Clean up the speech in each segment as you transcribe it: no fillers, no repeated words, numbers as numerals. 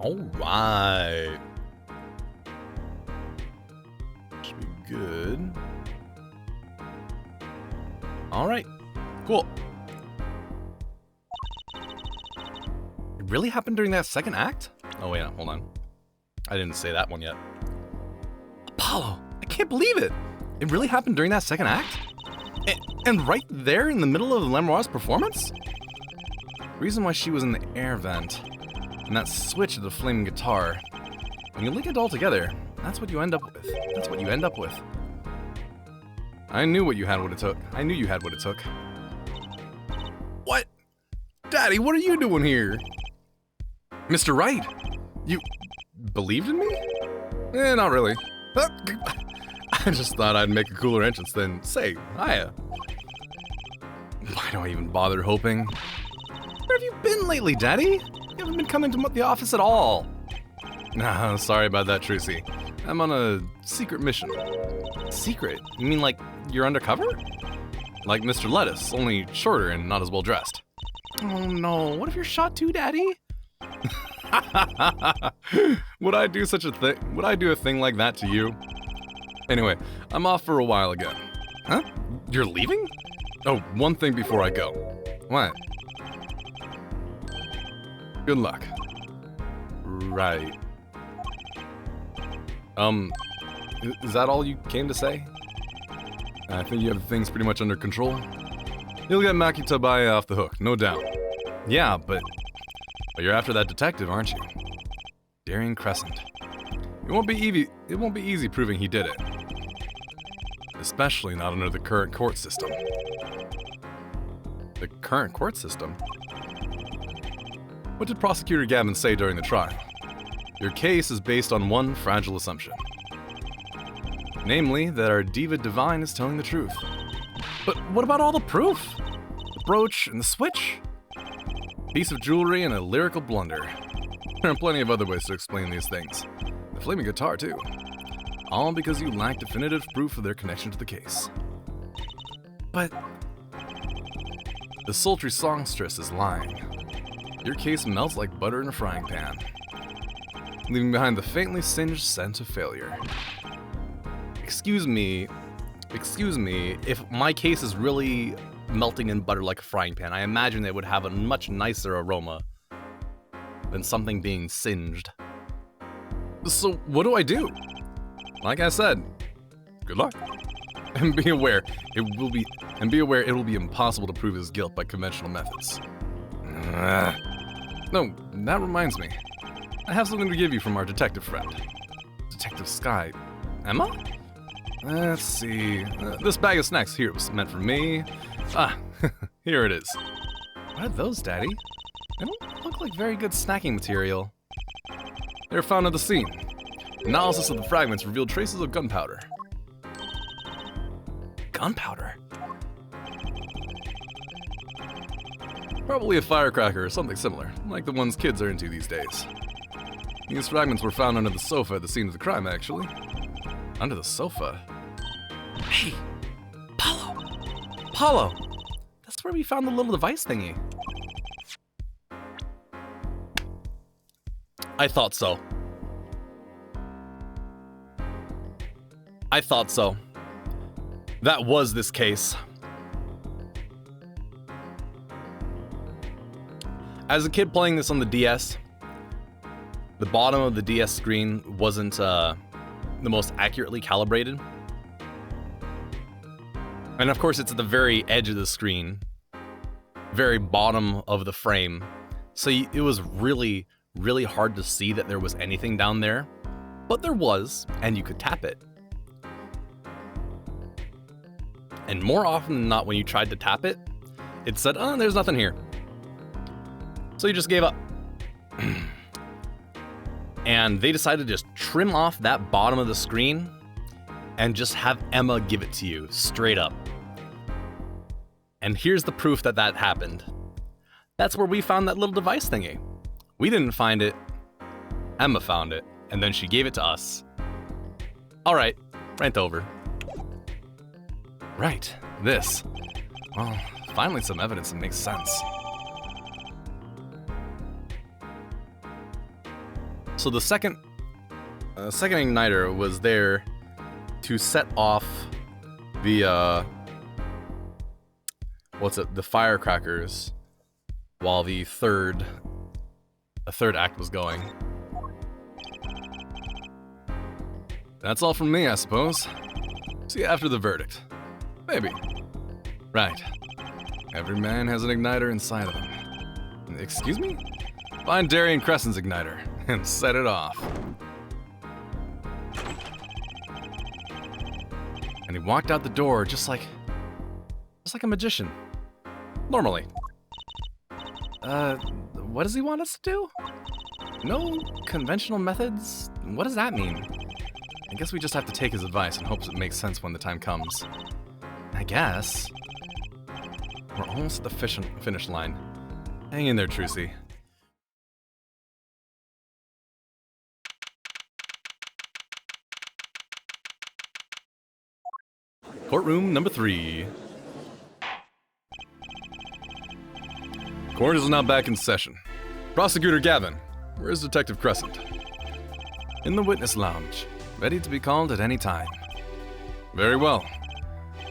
All right. Should be good. All right. Cool. It really happened during that second act? Oh, wait, hold on. I didn't say that one yet. Apollo, I can't believe it. It really happened during that second act? And right there in the middle of Lemoire's performance? Reason why she was in the air vent. And that switch of the flaming guitar. When you link it all together, that's what you end up with. That's what you end up with. I knew what you had what it took. I knew you had what it took. What? Daddy, what are you doing here? Mr. Wright, you believed in me? Not really. I just thought I'd make a cooler entrance than say, hiya. Why do I even bother hoping? Where have you been lately, Daddy? You haven't been coming to the office at all. Nah, sorry about that, Tracy. I'm on a secret mission. Secret? You mean like you're undercover? Like Mr. Lettuce, only shorter and not as well dressed. Oh no, what if you're shot too, Daddy? Would I do such a thing? Would I do a thing like that to you? Anyway, I'm off for a while again. Huh? You're leaving? Oh, one thing before I go. What? Good luck. Right. Is that all you came to say? I think you have things pretty much under control. You'll get Maki Tabaya off the hook, no doubt. Yeah, but you're after that detective, aren't you? Darian Crescent. It won't be easy proving he did it. Especially not under the current court system. The current court system? What did Prosecutor Gavin say during the trial? Your case is based on one fragile assumption. Namely, that our diva divine is telling the truth. But what about all the proof? The brooch and the switch? Piece of jewelry and a lyrical blunder. There are plenty of other ways to explain these things. The flaming guitar, too. All because you lack definitive proof of their connection to the case. But the sultry songstress is lying. Your case melts like butter in a frying pan, leaving behind the faintly singed scent of failure. Excuse me, if my case is really melting in butter like a frying pan, I imagine it would have a much nicer aroma than something being singed. So what do I do? Like I said, good luck. And be aware it will be impossible to prove his guilt by conventional methods. No, that reminds me. I have something to give you from our detective friend. Detective Sky. Emma? Let's see. This bag of snacks here was meant for me. Ah, here it is. What are those, Daddy? They don't look like very good snacking material. They were found at the scene. Analysis of the fragments revealed traces of gunpowder. Gunpowder? Probably a firecracker or something similar, like the ones kids are into these days. These fragments were found under the sofa at the scene of the crime, actually. Under the sofa? Hey! Apollo! That's where we found the little device thingy. I thought so. That was this case. As a kid playing this on the DS, the bottom of the DS screen wasn't the most accurately calibrated. And of course, it's at the very edge of the screen, very bottom of the frame. So it was really, really hard to see that there was anything down there. But there was, and you could tap it. And more often than not, when you tried to tap it, it said, oh, there's nothing here. So you just gave up. And they decided to just trim off that bottom of the screen and just have Emma give it to you straight up. And here's the proof that that happened. That's where we found that little device thingy. We didn't find it. Emma found it, and then she gave it to us. All right, rant over. Right, this. Well, finally some evidence that makes sense. So the second igniter was there to set off the the firecrackers while the third act was going. That's all from me, I suppose. See you after the verdict. Maybe. Right. Every man has an igniter inside of him. Excuse me? Find Darien Crescent's igniter and set it off. And he walked out the door just like a magician. Normally. What does he want us to do? No conventional methods? What does that mean? I guess we just have to take his advice and hope it makes sense when the time comes. I guess. We're almost at the finish line. Hang in there, Trucy. Courtroom number 3. Court is now back in session. Prosecutor Gavin, where's Detective Crescent? In the witness lounge, ready to be called at any time. Very well.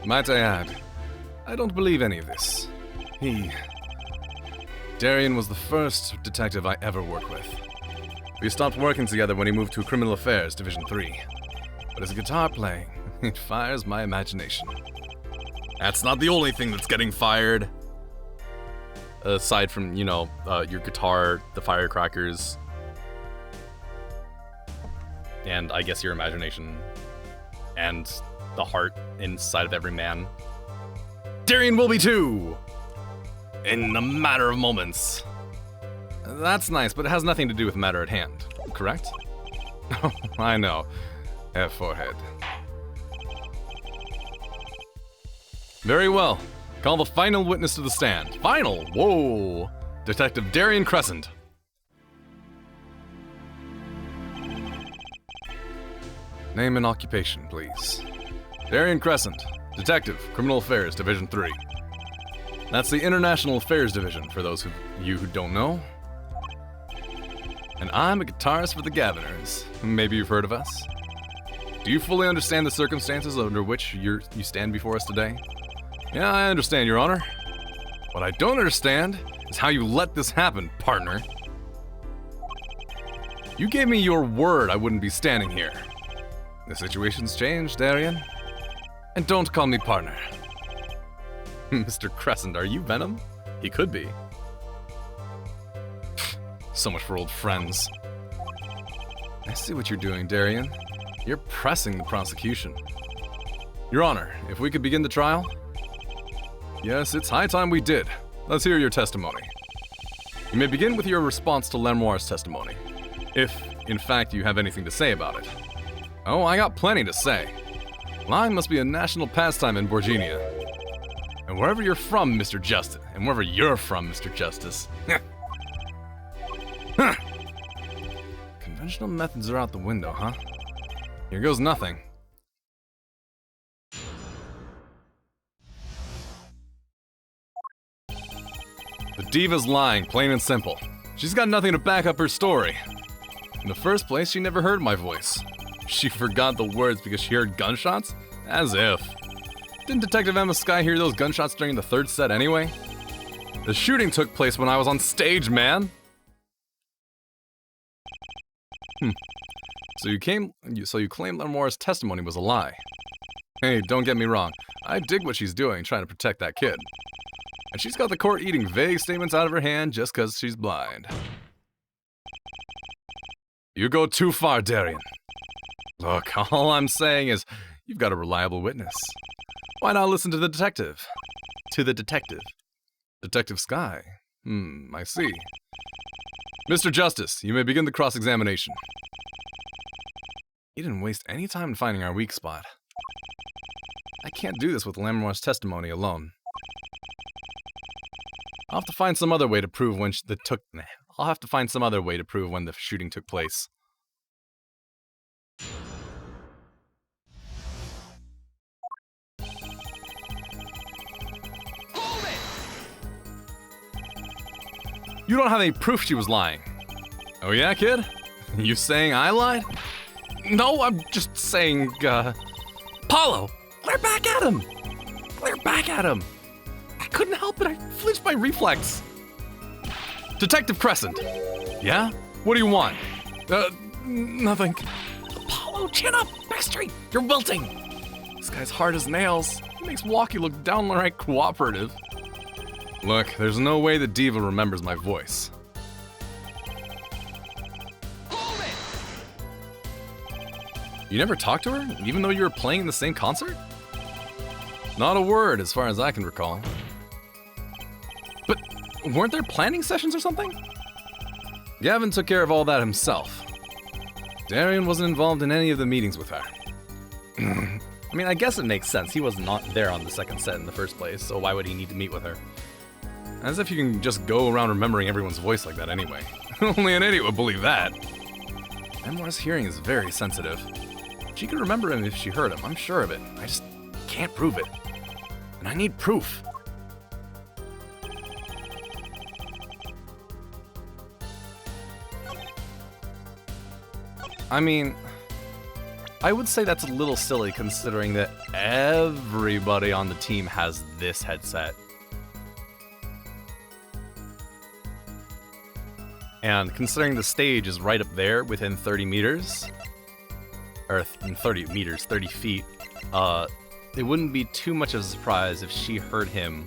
Might I add, I don't believe any of this. Darien was the first detective I ever worked with. We stopped working together when he moved to Criminal Affairs, Division 3. But his guitar playing, it fires my imagination. That's not the only thing that's getting fired. Aside from, your guitar, the firecrackers, and I guess your imagination, and the heart inside of every man. Darien will be too! In a matter of moments. That's nice, but it has nothing to do with the matter at hand, correct? Oh, I know. Forehead. Very well. Call the final witness to the stand. Final? Whoa! Detective Darien Crescent. Name and occupation, please. Darien Crescent, Detective, Criminal Affairs, Division 3. That's the International Affairs Division, for those of you who don't know. And I'm a guitarist for the Gaviners. Maybe you've heard of us. Do you fully understand the circumstances under which you stand before us today? Yeah, I understand, Your Honor. What I don't understand is how you let this happen, partner. You gave me your word I wouldn't be standing here. The situation's changed, Darien. And don't call me partner. Mr. Crescent, are you Venom? He could be. So much for old friends. I see what you're doing, Darien. You're pressing the prosecution. Your Honor, if we could begin the trial? Yes, it's high time we did. Let's hear your testimony. You may begin with your response to Lemoire's testimony, if, in fact, you have anything to say about it. Oh, I got plenty to say. Lying must be a national pastime in Borginia. And wherever you're from, Mr. Justice, and wherever you're from, Mr. Justice. Conventional methods are out the window, huh? Here goes nothing. The diva's lying, plain and simple. She's got nothing to back up her story. In the first place, she never heard my voice. She forgot the words because she heard gunshots? As if. Didn't Detective Emma Skye hear those gunshots during the third set anyway? The shooting took place when I was on stage, man! So you claim Lemoire's testimony was a lie. Hey, don't get me wrong. I dig what she's doing, trying to protect that kid. And she's got the court eating vague statements out of her hand just because she's blind. You go too far, Darien. Look, all I'm saying is, you've got a reliable witness. Why not listen to the detective? Detective Skye. I see. Mr. Justice, you may begin the cross-examination. You didn't waste any time in finding our weak spot. I can't do this with Lemoire's testimony alone. I'll have to find some other way to prove when the shooting took place. You don't have any proof she was lying. Oh yeah, kid? You saying I lied? No, I'm just saying, Apollo! Glare back at him! Glare back at him! I couldn't help it, I flinched by reflex. Detective Crescent. Yeah? What do you want? Nothing. Apollo, chin up! Backstreet! You're wilting! This guy's hard as nails. He makes Walkie look downright cooperative. Look, there's no way that Diva remembers my voice. You never talked to her, even though you were playing in the same concert? Not a word, as far as I can recall. But weren't there planning sessions or something? Gavin took care of all that himself. Darian wasn't involved in any of the meetings with her. I mean, I guess it makes sense. He was not there on the second set in the first place, so why would he need to meet with her? As if you can just go around remembering everyone's voice like that anyway. Only an idiot would believe that. Memoir's hearing is very sensitive. She could remember him if she heard him, I'm sure of it. I just can't prove it. And I need proof. I mean, I would say that's a little silly considering that everybody on the team has this headset. And considering the stage is right up there within 30 meters, or 30 meters, 30 feet, it wouldn't be too much of a surprise if she heard him.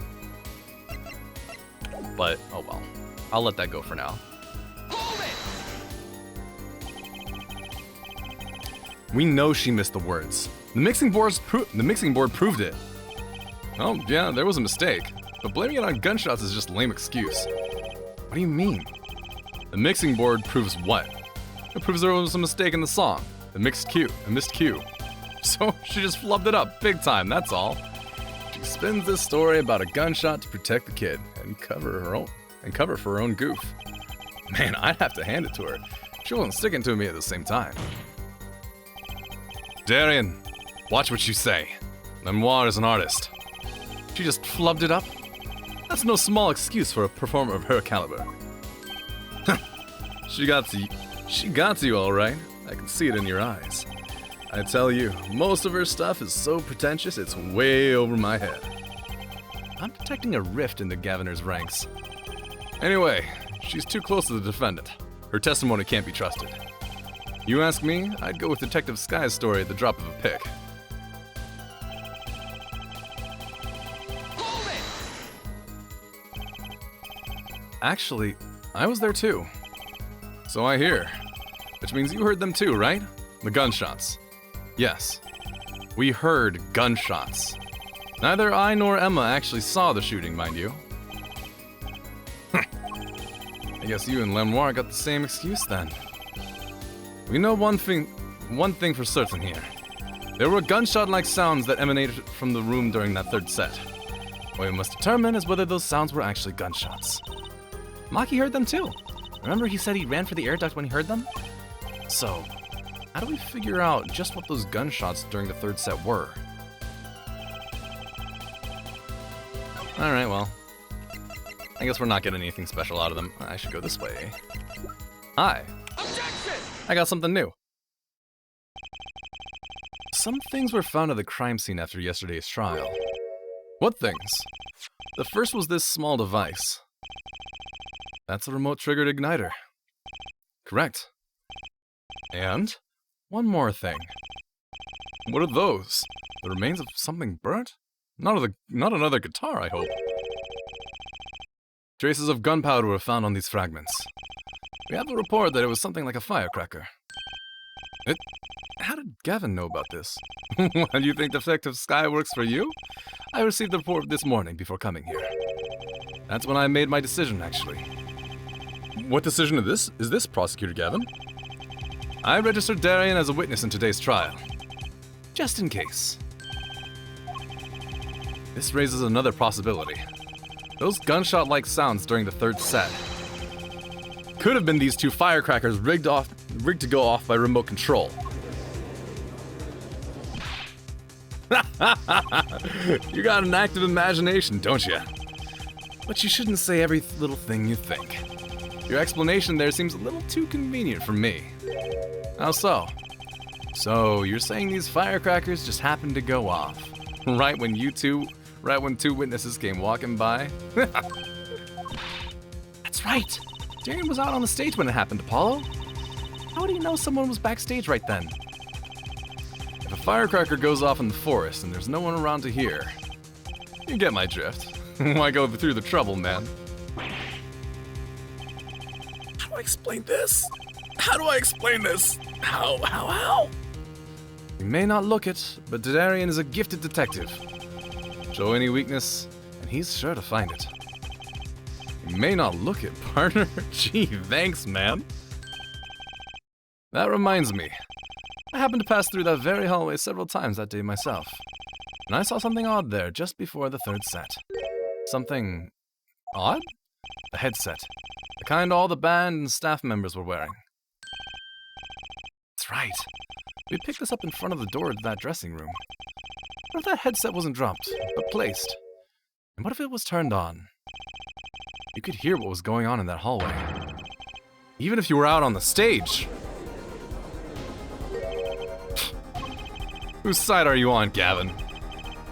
But, oh well. I'll let that go for now. We know she missed the words. The mixing board proved it. Oh, yeah, there was a mistake. But blaming it on gunshots is just a lame excuse. What do you mean? The mixing board proves what? It proves there was a mistake in the song. A missed cue. So she just flubbed it up big time, that's all. She spins this story about a gunshot to protect the kid and cover for her own goof. Man, I'd have to hand it to her. She wasn't sticking to me at the same time. Darian, watch what you say. Memoir is an artist. She just flubbed it up? That's no small excuse for a performer of her caliber. She got to you all right. I can see it in your eyes. I tell you, most of her stuff is so pretentious it's way over my head. I'm detecting a rift in the Gaviner's ranks. Anyway, she's too close to the defendant. Her testimony can't be trusted. You ask me, I'd go with Detective Sky's story at the drop of a pick. Actually, I was there too. So I hear. Which means you heard them too, right? The gunshots. Yes. We heard gunshots. Neither I nor Emma actually saw the shooting, mind you. I guess you and Lemoire got the same excuse then. We know one thing for certain here. There were gunshot-like sounds that emanated from the room during that third set. What we must determine is whether those sounds were actually gunshots. Maki heard them too. Remember he said he ran for the air duct when he heard them? So, how do we figure out just what those gunshots during the third set were? Alright, well. I guess we're not getting anything special out of them. I should go this way. Hi. Objection! I got something new. Some things were found at the crime scene after yesterday's trial. What things? The first was this small device. That's a remote-triggered igniter. Correct. And one more thing. What are those? The remains of something burnt? Not another guitar, I hope. Traces of gunpowder were found on these fragments. We have the report that it was something like a firecracker. How did Gavin know about this? Why do you think Detective Sky works for you? I received the report this morning before coming here. That's when I made my decision, actually. What decision is this, Prosecutor Gavin? I registered Darian as a witness in today's trial. Just in case. This raises another possibility. Those gunshot-like sounds during the third set could have been these two firecrackers rigged to go off by remote control. You got an active imagination, don't you? But you shouldn't say every little thing you think. Your explanation there seems a little too convenient for me. How so? So, you're saying these firecrackers just happened to go off, right when two witnesses came walking by? That's right! Darian was out on the stage when it happened, Apollo. How do you know someone was backstage right then? If a firecracker goes off in the forest and there's no one around to hear, you get my drift. Why go through the trouble, man? How do I explain this? How? You may not look it, but Darian is a gifted detective. Show any weakness, and he's sure to find it. You may not look it, partner. Gee, thanks, man. That reminds me. I happened to pass through that very hallway several times that day myself, and I saw something odd there just before the third set. Something odd? A headset. The kind all the band and staff members were wearing. That's right. We picked this up in front of the door to that dressing room. What if that headset wasn't dropped, but placed? And what if it was turned on? You could hear what was going on in that hallway. Even if you were out on the stage. Whose side are you on, Gavin?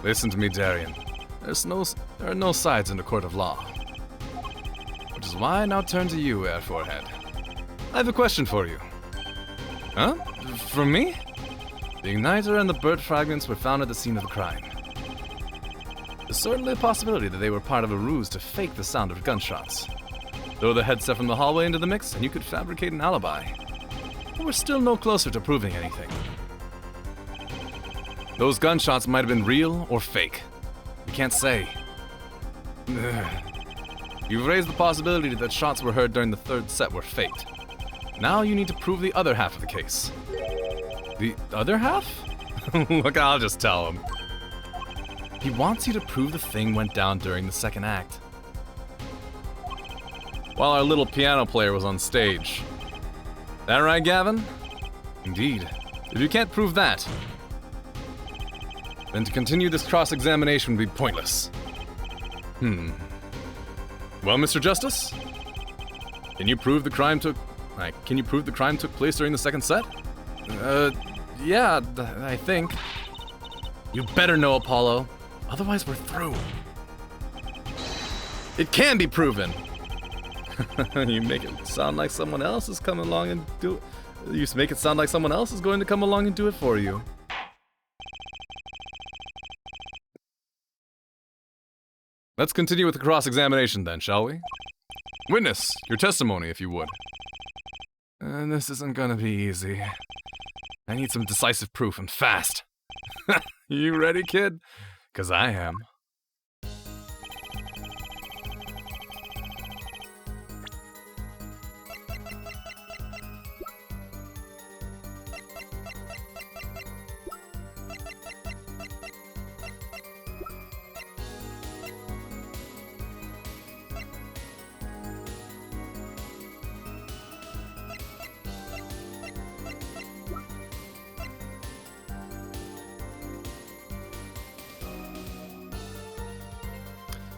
Listen to me, Darian. There are no sides in the court of law. Which is why I now turn to you, Air Forehead. I have a question for you. Huh? From me? The igniter and the bird fragments were found at the scene of the crime. There's certainly a possibility that they were part of a ruse to fake the sound of gunshots. Throw the headset from the hallway into the mix and you could fabricate an alibi. But we're still no closer to proving anything. Those gunshots might have been real or fake. We can't say. You've raised the possibility that shots were heard during the third set were faked. Now you need to prove the other half of the case. The other half? Look, I'll just tell him. He wants you to prove the thing went down during the second act. While our little piano player was on stage. That right, Gavin? Indeed. If you can't prove that, then to continue this cross-examination would be pointless. Well, Mr. Justice? Can you prove the crime took place during the second set? Yeah, I think. You better know, Apollo. Otherwise, we're through. It can be proven. You make it sound like someone else is coming along and do. You make it sound like someone else is going to come along and do it for you. Let's continue with the cross-examination then, shall we? Witness, your testimony, if you would. This isn't gonna be easy. I need some decisive proof and fast. You ready, kid? 'Cause I am.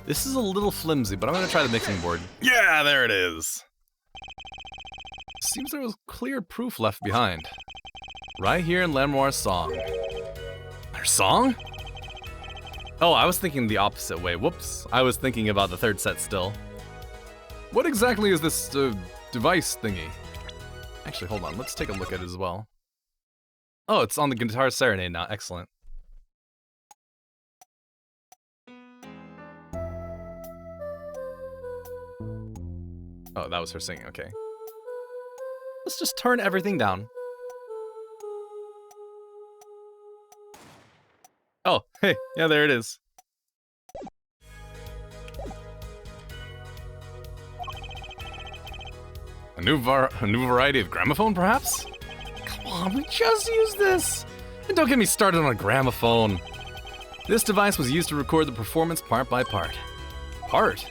This is a little flimsy, but I'm gonna try the mixing board. Yeah, there it is! Seems there was clear proof left behind. Right here in Lamoire's song. Her song? Oh, I was thinking the opposite way. Whoops. I was thinking about the third set still. What exactly is this device thingy? Actually, hold on. Let's take a look at it as well. Oh, it's on the Guitar Serenade now. Excellent. Oh, that was her singing, okay. Let's just turn everything down. Oh, hey, yeah, there it is. A new variety of gramophone, perhaps? Come on, we just used this! And don't get me started on a gramophone. This device was used to record the performance part by part. Part?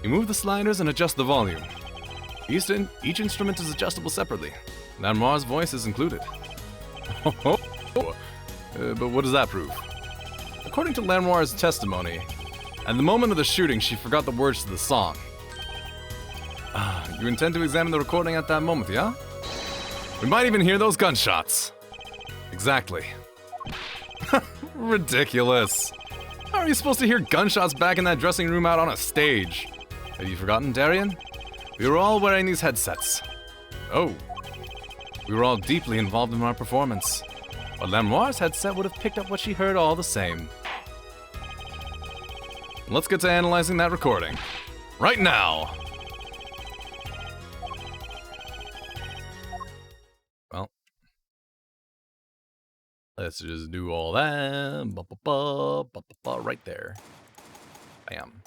You move the sliders and adjust the volume. Each instrument is adjustable separately. Lamoire's voice is included. But what does that prove? According to Lamoire's testimony, at the moment of the shooting, she forgot the words to the song. You intend to examine the recording at that moment, yeah? We might even hear those gunshots. Exactly. Ridiculous. How are you supposed to hear gunshots back in that dressing room out on a stage? Have you forgotten, Darien? We were all wearing these headsets. Oh. We were all deeply involved in our performance. But Lamoire's headset would have picked up what she heard all the same. Let's get to analyzing that recording. Right now! Well. Let's just do all that. Right there. Bam.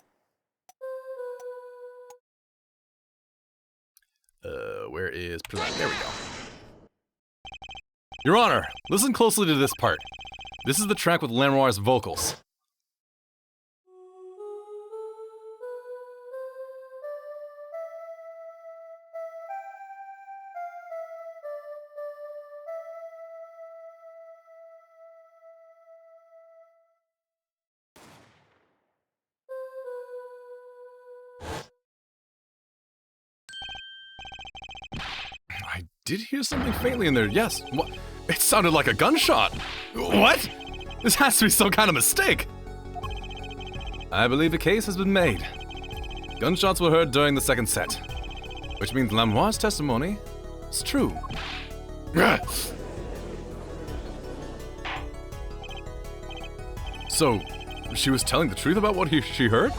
Where is present? There we go. Your Honor, listen closely to this part. This is the track with Lamoire's vocals. I did hear something faintly in there, yes. What? It sounded like a gunshot. What? This has to be some kind of mistake. I believe the case has been made. Gunshots were heard during the second set, which means Lamoire's testimony is true. So, she was telling the truth about what she heard?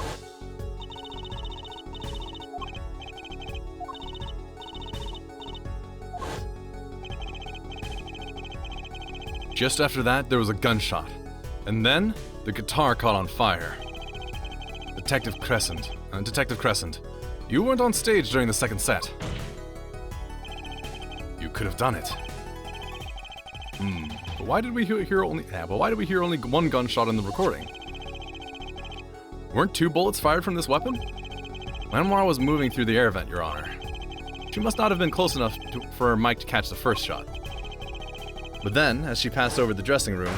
Just after that, there was a gunshot. And then, the guitar caught on fire. Detective Crescent, you weren't on stage during the second set. You could have done it. But why did we hear only one gunshot in the recording? Weren't 2 bullets fired from this weapon? Lamoire was moving through the air vent, Your Honor. She must not have been close enough for her mic to catch the first shot. But then, as she passed over the dressing room,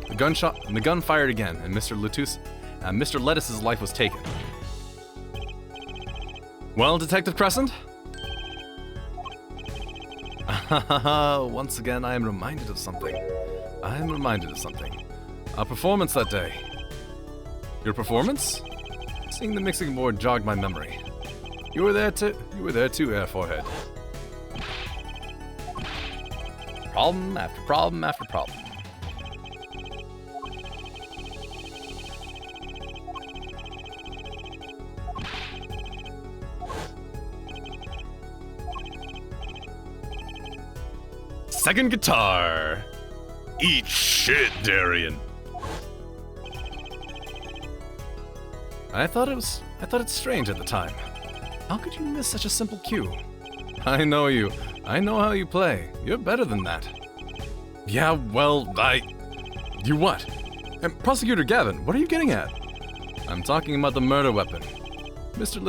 the gun fired again, and Mr. Lettuce's life was taken. Well, Detective Crescent? Once again, I am reminded of something. A performance that day. Your performance? Seeing the mixing board jogged my memory. You were there too, Air Forehead. Problem after problem after problem. Second guitar. Eat shit, Darien. I thought it's strange at the time. How could you miss such a simple cue? I know you. I know how you play. You're better than that. Yeah, well, You what? And Prosecutor Gavin, what are you getting at? I'm talking about the murder weapon. Mr.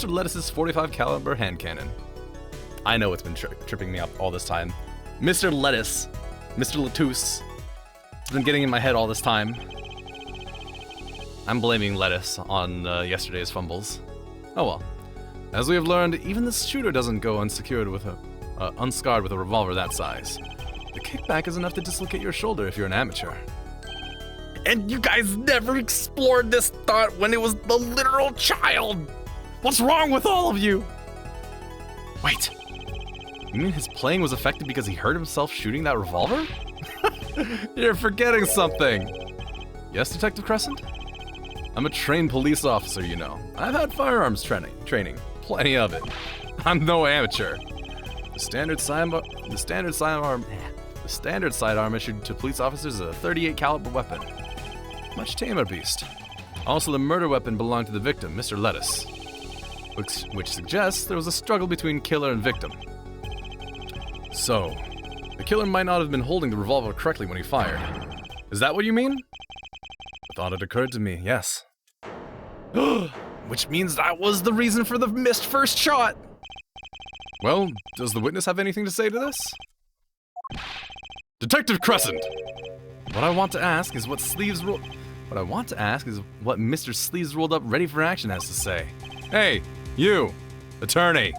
Lettuce's 45 caliber hand cannon. I know it's been tripping me up all this time. Mr. Lettuce. Mr. Lettuce. It's been getting in my head all this time. I'm blaming Lettuce on yesterday's fumbles. Oh well. As we have learned, even the shooter doesn't go unscarred with a revolver that size. The kickback is enough to dislocate your shoulder if you're an amateur. And you guys never explored this thought when it was the literal child! What's wrong with all of you? Wait. You mean his playing was affected because he hurt himself shooting that revolver? You're forgetting something. Yes, Detective Crescent? I'm a trained police officer, you know. I've had firearms training. Plenty of it. I'm no amateur. The standard sidearm issued to police officers is a 38 caliber weapon. Much tamer beast. Also, the murder weapon belonged to the victim, Mr. Lettuce, which suggests there was a struggle between killer and victim. So, the killer might not have been holding the revolver correctly when he fired. Is that what you mean? I thought it occurred to me, yes. Which means that was the reason for the missed first shot! Well, does the witness have anything to say to this? Detective Crescent! What I want to ask is what Sleeves What I want to ask is what Mr. Sleeves Rolled Up Ready for Action has to say. Hey, you, attorney.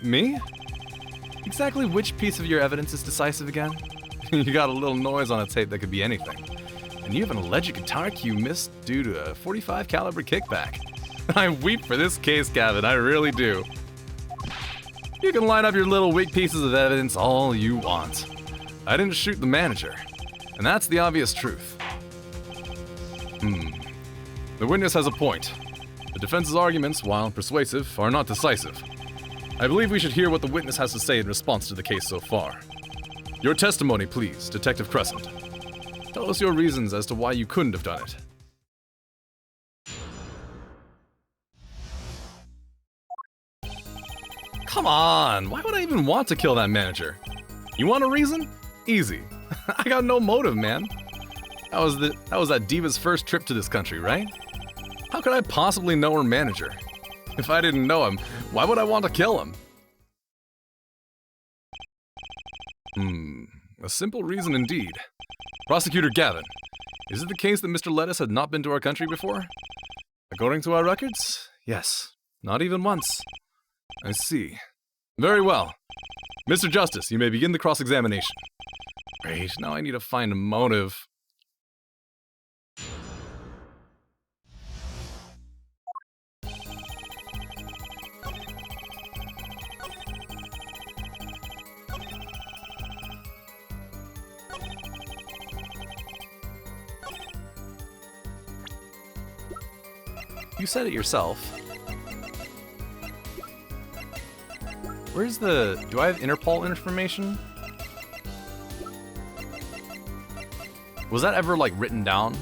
Me? Exactly which piece of your evidence is decisive again? You got a little noise on a tape that could be anything. And you have an alleged guitar cue missed due to a .45 caliber kickback. I weep for this case, Gavin, I really do. You can line up your little weak pieces of evidence all you want. I didn't shoot the manager, and that's the obvious truth. The witness has a point. The defense's arguments, while persuasive, are not decisive. I believe we should hear what the witness has to say in response to the case so far. Your testimony, please, Detective Crescent. Tell us your reasons as to why you couldn't have done it. Come on, why would I even want to kill that manager? You want a reason? Easy. I got no motive, man. That was that diva's first trip to this country, right? How could I possibly know her manager? If I didn't know him, why would I want to kill him? A simple reason indeed. Prosecutor Gavin, is it the case that Mr. Lettuce had not been to our country before? According to our records, yes. Not even once. I see. Very well. Mr. Justice, you may begin the cross-examination. Great, now I need to find a motive. You said it yourself. Where's the... Do I have Interpol information? Was that ever, like, written down?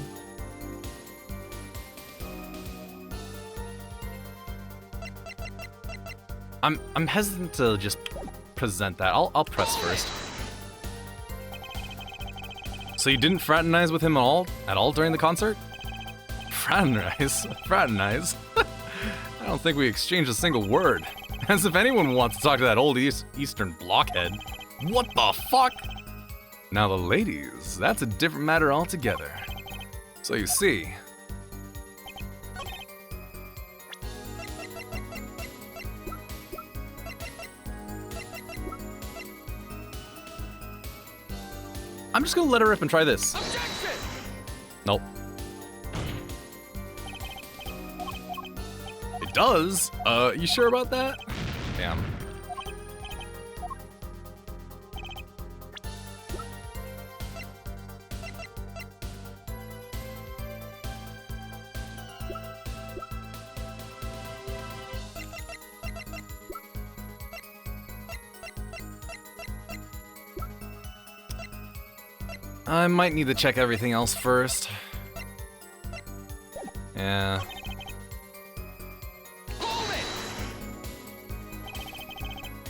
I'm hesitant to just present that. I'll press first. So you didn't fraternize with him at all during the concert? Fraternize? Fraternize? I don't think we exchanged a single word. As if anyone wants to talk to that old Eastern blockhead. What the fuck? Now the ladies, that's a different matter altogether. So you see... I'm just gonna let her rip and try this. Objection! Nope. It does? You sure about that? Damn. I might need to check everything else first. Yeah.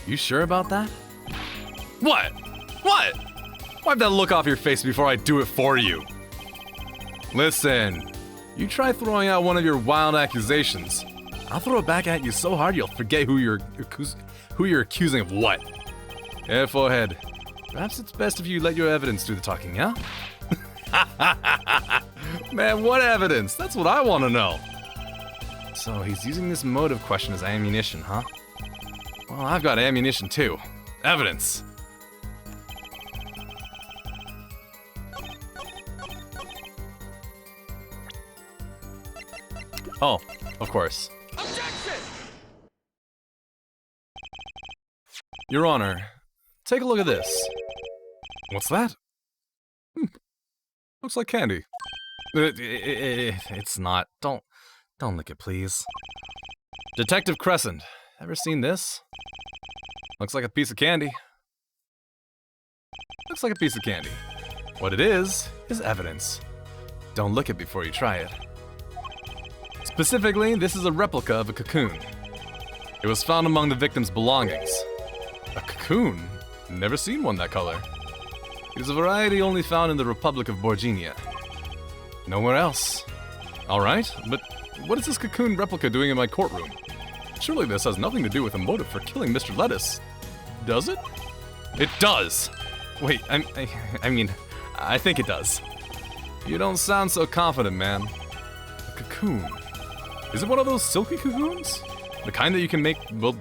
You sure about that? What? What? Wipe that look off your face before I do it for you. Listen, you try throwing out one of your wild accusations. I'll throw it back at you so hard you'll forget who you're accusing of what. Yeah, forehead. Perhaps it's best if you let your evidence do the talking, yeah? Man, what evidence? That's what I want to know. So he's using this motive question as ammunition, huh? Well, I've got ammunition too. Evidence. Oh, of course. Objection! Your Honor, take a look at this. What's that? Looks like candy. It's not. Don't lick it, please. Detective Crescent, ever seen this? Looks like a piece of candy. Looks like a piece of candy. What it is evidence. Don't look it before you try it. Specifically, this is a replica of a cocoon. It was found among the victim's belongings. A cocoon? Never seen one that color. It is a variety only found in the Republic of Borginia. Nowhere else. Alright, but what is this cocoon replica doing in my courtroom? Surely this has nothing to do with a motive for killing Mr. Lettuce. Does it? It does! Wait, I mean, I think it does. You don't sound so confident, man. A cocoon. Is it one of those silky cocoons? The kind that you can make, well,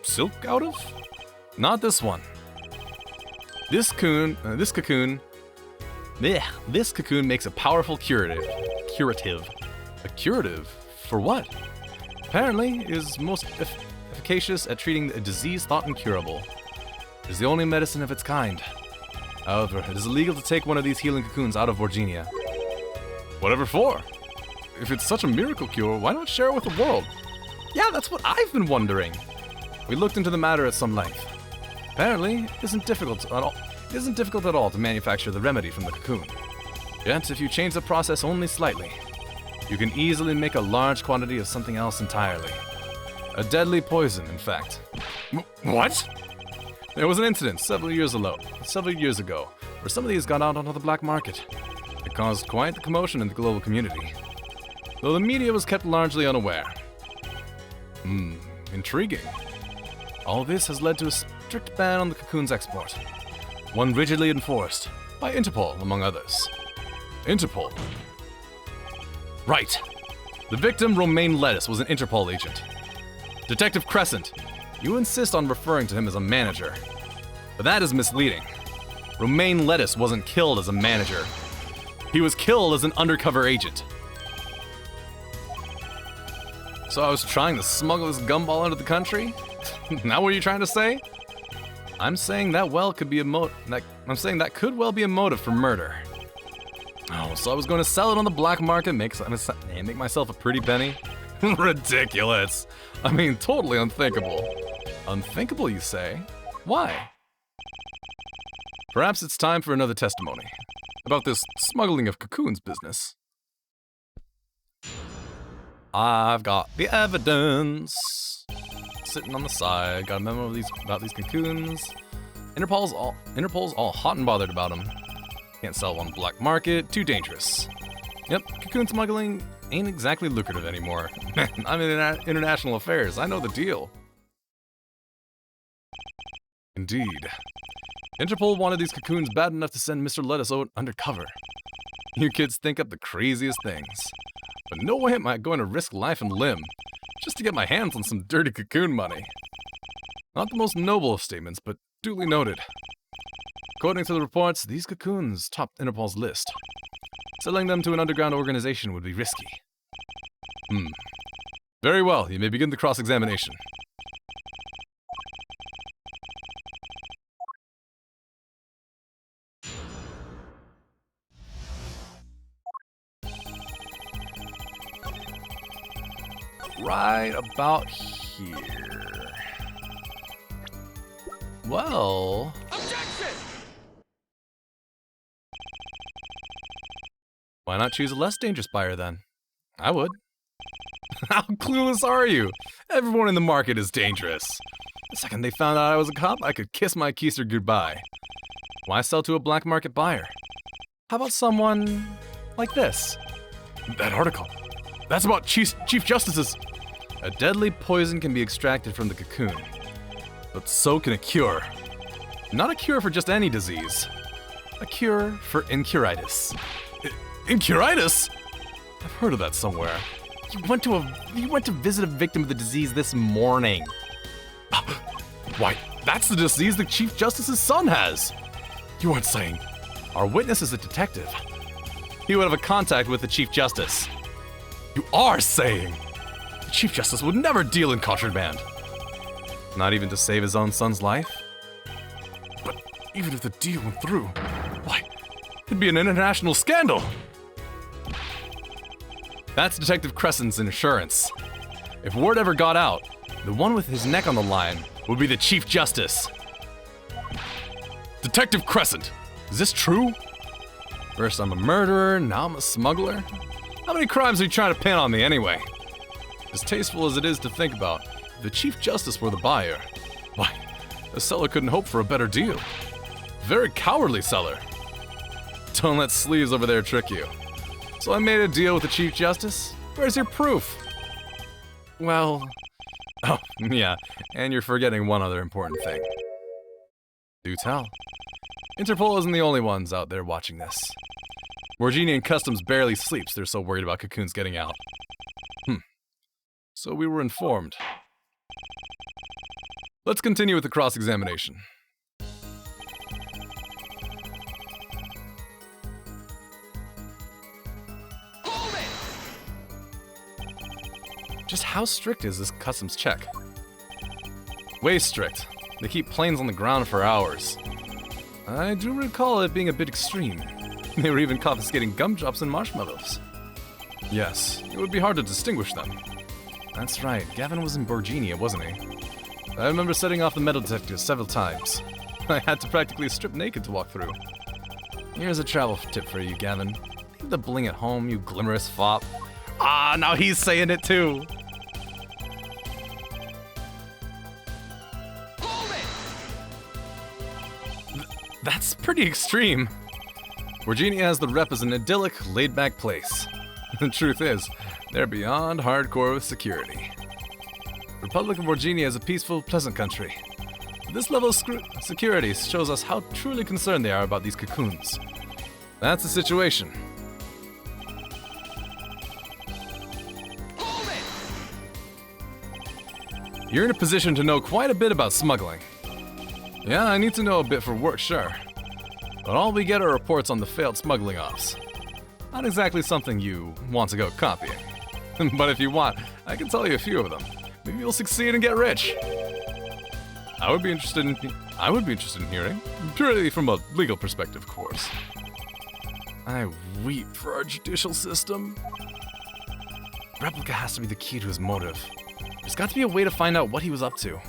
silk out of? Not this one. This cocoon makes a powerful curative. A curative? For what? Apparently, is most efficacious at treating a disease thought incurable. It is the only medicine of its kind. However, it is illegal to take one of these healing cocoons out of Vorginia. Whatever for? If it's such a miracle cure, why not share it with the world? Yeah, that's what I've been wondering. We looked into the matter at some length. Apparently, it isn't difficult at all to manufacture the remedy from the cocoon. Yet, if you change the process only slightly, you can easily make a large quantity of something else entirely. A deadly poison, in fact. What? There was an incident several years ago, where some of these got out onto the black market. It caused quite the commotion in the global community, though the media was kept largely unaware. Intriguing. All this has led to a strict ban on the cocoon's export, one rigidly enforced by Interpol, among others. Interpol? Right. The victim, Romain Lettuce, was an Interpol agent. Detective Crescent, you insist on referring to him as a manager, but that is misleading. Romain Lettuce wasn't killed as a manager. He was killed as an undercover agent. So I was trying to smuggle this gumball into the country? Now what are you trying to say? I'm saying that could well be a motive for murder. Oh, so I was going to sell it on the black market, make myself a pretty penny? Ridiculous. I mean, totally unthinkable. Unthinkable, you say? Why? Perhaps it's time for another testimony about this smuggling of cocoons business. I've got the evidence sitting on the side. Got a memo about these cocoons. Interpol's all hot and bothered about them. Can't sell on black market. Too dangerous. Yep, cocoon smuggling ain't exactly lucrative anymore. I'm in international affairs. I know the deal. Indeed. Interpol wanted these cocoons bad enough to send Mr. Lettuce undercover. You kids think up the craziest things. But no way am I going to risk life and limb just to get my hands on some dirty cocoon money. Not the most noble of statements, but duly noted. According to the reports, these cocoons topped Interpol's list. Selling them to an underground organization would be risky. Very well, you may begin the cross-examination. Right about here. Well... Objection! Why not choose a less dangerous buyer then? I would. How clueless are you? Everyone in the market is dangerous. The second they found out I was a cop, I could kiss my keister goodbye. Why sell to a black market buyer? How about someone like this? That article. That's about Chief Justice's... A deadly poison can be extracted from the cocoon, but so can a cure. Not a cure for just any disease. A cure for incuritis. Incuritis? I've heard of that somewhere. You went to visit a victim of the disease this morning. Why, that's the disease the Chief Justice's son has. You aren't saying. Our witness is a detective. He would have a contact with the Chief Justice. You are saying. Chief Justice would never deal in contraband. Not even to save his own son's life? But even if the deal went through, why, it'd be an international scandal. That's Detective Crescent's insurance. If word ever got out, the one with his neck on the line would be the Chief Justice. Detective Crescent, is this true? First I'm a murderer, now I'm a smuggler? How many crimes are you trying to pin on me anyway? As tasteful as it is to think about, if the Chief Justice were the buyer, why, the seller couldn't hope for a better deal. Very cowardly seller. Don't let sleeves over there trick you. So I made a deal with the Chief Justice? Where's your proof? Well... Oh, yeah, and you're forgetting one other important thing. Do tell. Interpol isn't the only ones out there watching this. Borginian Customs barely sleeps, they're so worried about cocoons getting out. So we were informed. Let's continue with the cross-examination. Just how strict is this customs check? Way strict. They keep planes on the ground for hours. I do recall it being a bit extreme. They were even confiscating gumdrops and marshmallows. Yes, it would be hard to distinguish them. That's right, Gavin was in Borginia, wasn't he? I remember setting off the metal detectors several times. I had to practically strip naked to walk through. Here's a travel tip for you, Gavin. Leave the bling at home, you glimmerous fop. Ah, now he's saying it too! That's pretty extreme. Borginia has the rep as an idyllic, laid-back place. The truth is, they're beyond hardcore with security. Republic of Borginia is a peaceful, pleasant country. This level of security shows us how truly concerned they are about these cocoons. That's the situation. You're in a position to know quite a bit about smuggling. Yeah, I need to know a bit for work, sure. But all we get are reports on the failed smuggling ops. Not exactly something you want to go copying. But if you want, I can tell you a few of them. Maybe you'll succeed and get rich. I would be interested in hearing. Purely from a legal perspective, of course. I weep for our judicial system. Replica has to be the key to his motive. There's got to be a way to find out what he was up to.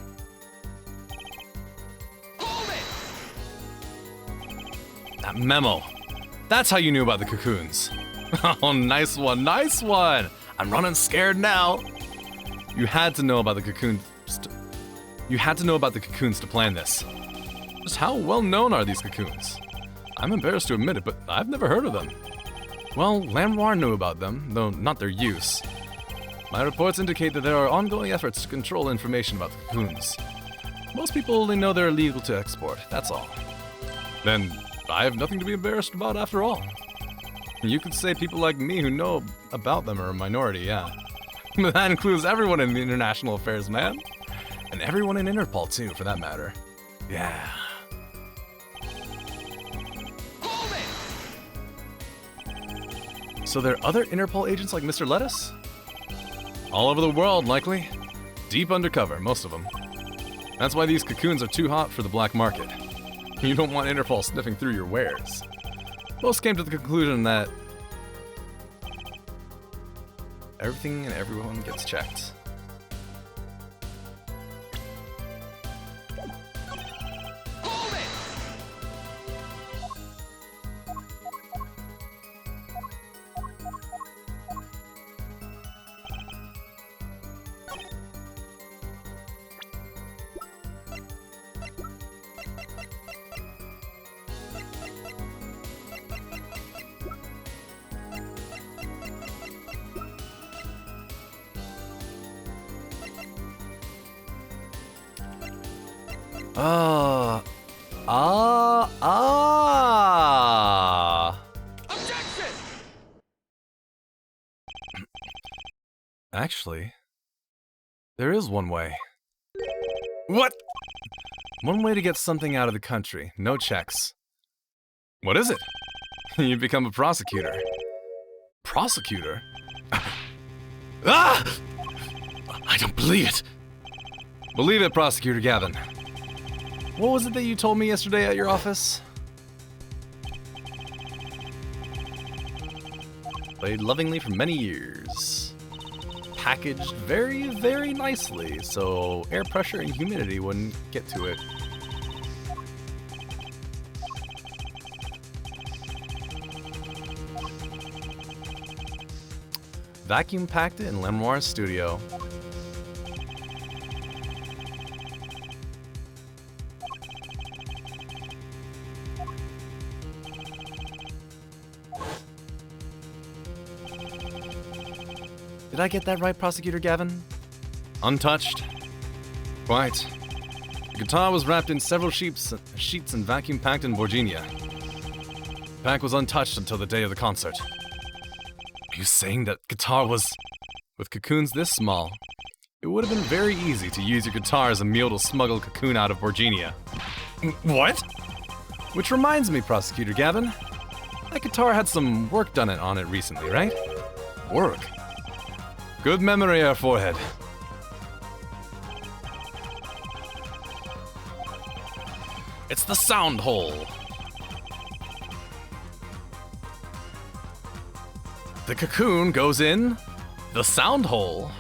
That memo. That's how you knew about the cocoons. Oh, nice one, nice one! I'm running scared now. You had to know about the cocoons. You had to know about the cocoons to plan this. Just how well known are these cocoons? I'm embarrassed to admit it, but I've never heard of them. Well, Lanoir knew about them, though not their use. My reports indicate that there are ongoing efforts to control information about the cocoons. Most people only know they're illegal to export, that's all. Then I have nothing to be embarrassed about after all. You could say people like me who know about them are a minority, yeah. But that includes everyone in the international affairs, man. And everyone in Interpol, too, for that matter. Yeah. So there are other Interpol agents like Mr. Lettuce? All over the world, likely. Deep undercover, most of them. That's why these cocoons are too hot for the black market. You don't want Interpol sniffing through your wares. Most came to the conclusion that everything and everyone gets checked. Objection! Actually, there is one way. What? One way to get something out of the country, no checks. What is it? You become a prosecutor. Prosecutor? Ah! I don't believe it. Believe it, Prosecutor Gavin. What was it that you told me yesterday at your office? Played lovingly for many years. Packaged very, very nicely, so air pressure and humidity wouldn't get to it. Vacuum packed it in Lanoir's studio. Did I get that right, Prosecutor Gavin? Untouched? Quite. The guitar was wrapped in several sheets and vacuum packed in Borginia. pack was untouched until the day of the concert. Are you saying that guitar was... With cocoons this small, it would have been very easy to use your guitar as a mule to smuggle cocoon out of Borginia. What? Which reminds me, Prosecutor Gavin, that guitar had some work done on it recently, right? Work? Good memory, our forehead. It's the sound hole. The cocoon goes in the sound hole.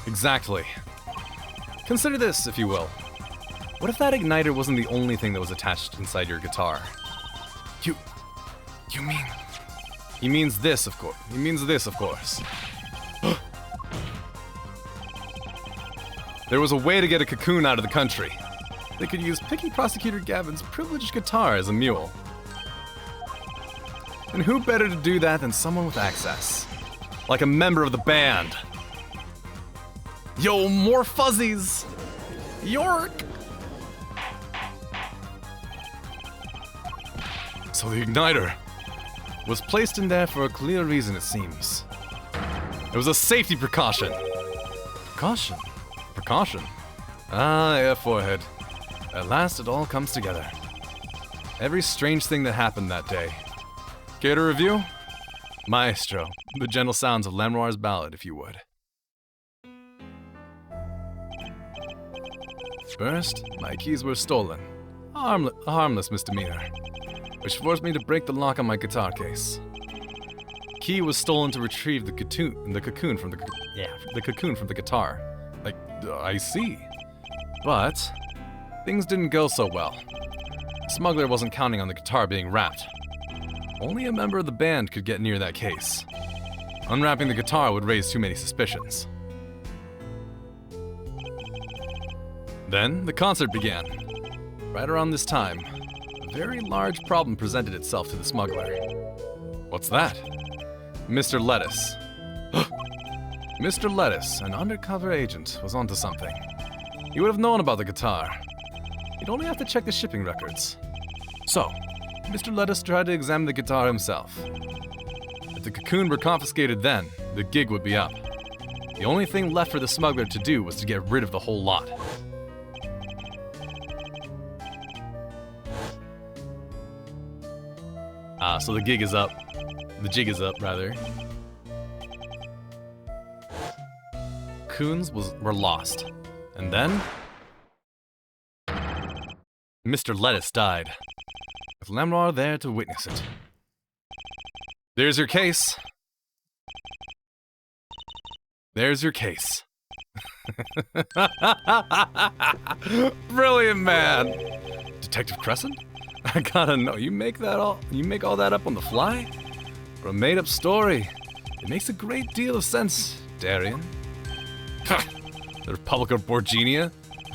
Exactly. Consider this, if you will. What if that igniter wasn't the only thing that was attached inside your guitar? You mean... He means this, of course. He means this, of course. There was a way to get a cocoon out of the country. They could use Picky Prosecutor Gavin's privileged guitar as a mule. And who better to do that than someone with access? Like a member of the band. Yo, more fuzzies! York! So the igniter was placed in there for a clear reason, it seems. It was a safety precaution. Precaution? Precaution? Ah, yeah, forehead. At last it all comes together. Every strange thing that happened that day. Care to review? Maestro, the gentle sounds of Lenoir's ballad, if you would. First, my keys were stolen. A harmless misdemeanor, which forced me to break the lock on my guitar case. Key was stolen to retrieve the cocoon from the guitar. I see. But things didn't go so well. The smuggler wasn't counting on the guitar being wrapped. Only a member of the band could get near that case. Unwrapping the guitar would raise too many suspicions. Then the concert began. Right around this time, a very large problem presented itself to the smuggler. What's that? Mr. Lettuce. Mr. Lettuce, an undercover agent, was onto something. He would have known about the guitar. He'd only have to check the shipping records. So, Mr. Lettuce tried to examine the guitar himself. If the cocoon were confiscated then, the gig would be up. The only thing left for the smuggler to do was to get rid of the whole lot. So the gig is up. The jig is up, rather. Coons were lost. And then... Mr. Lettuce died, with Lenoir there to witness it. There's your case. There's your case. Brilliant, man! Detective Crescent? I gotta know, you make all that up on the fly? For a made-up story, it makes a great deal of sense, Darian. The Republic of Borginia?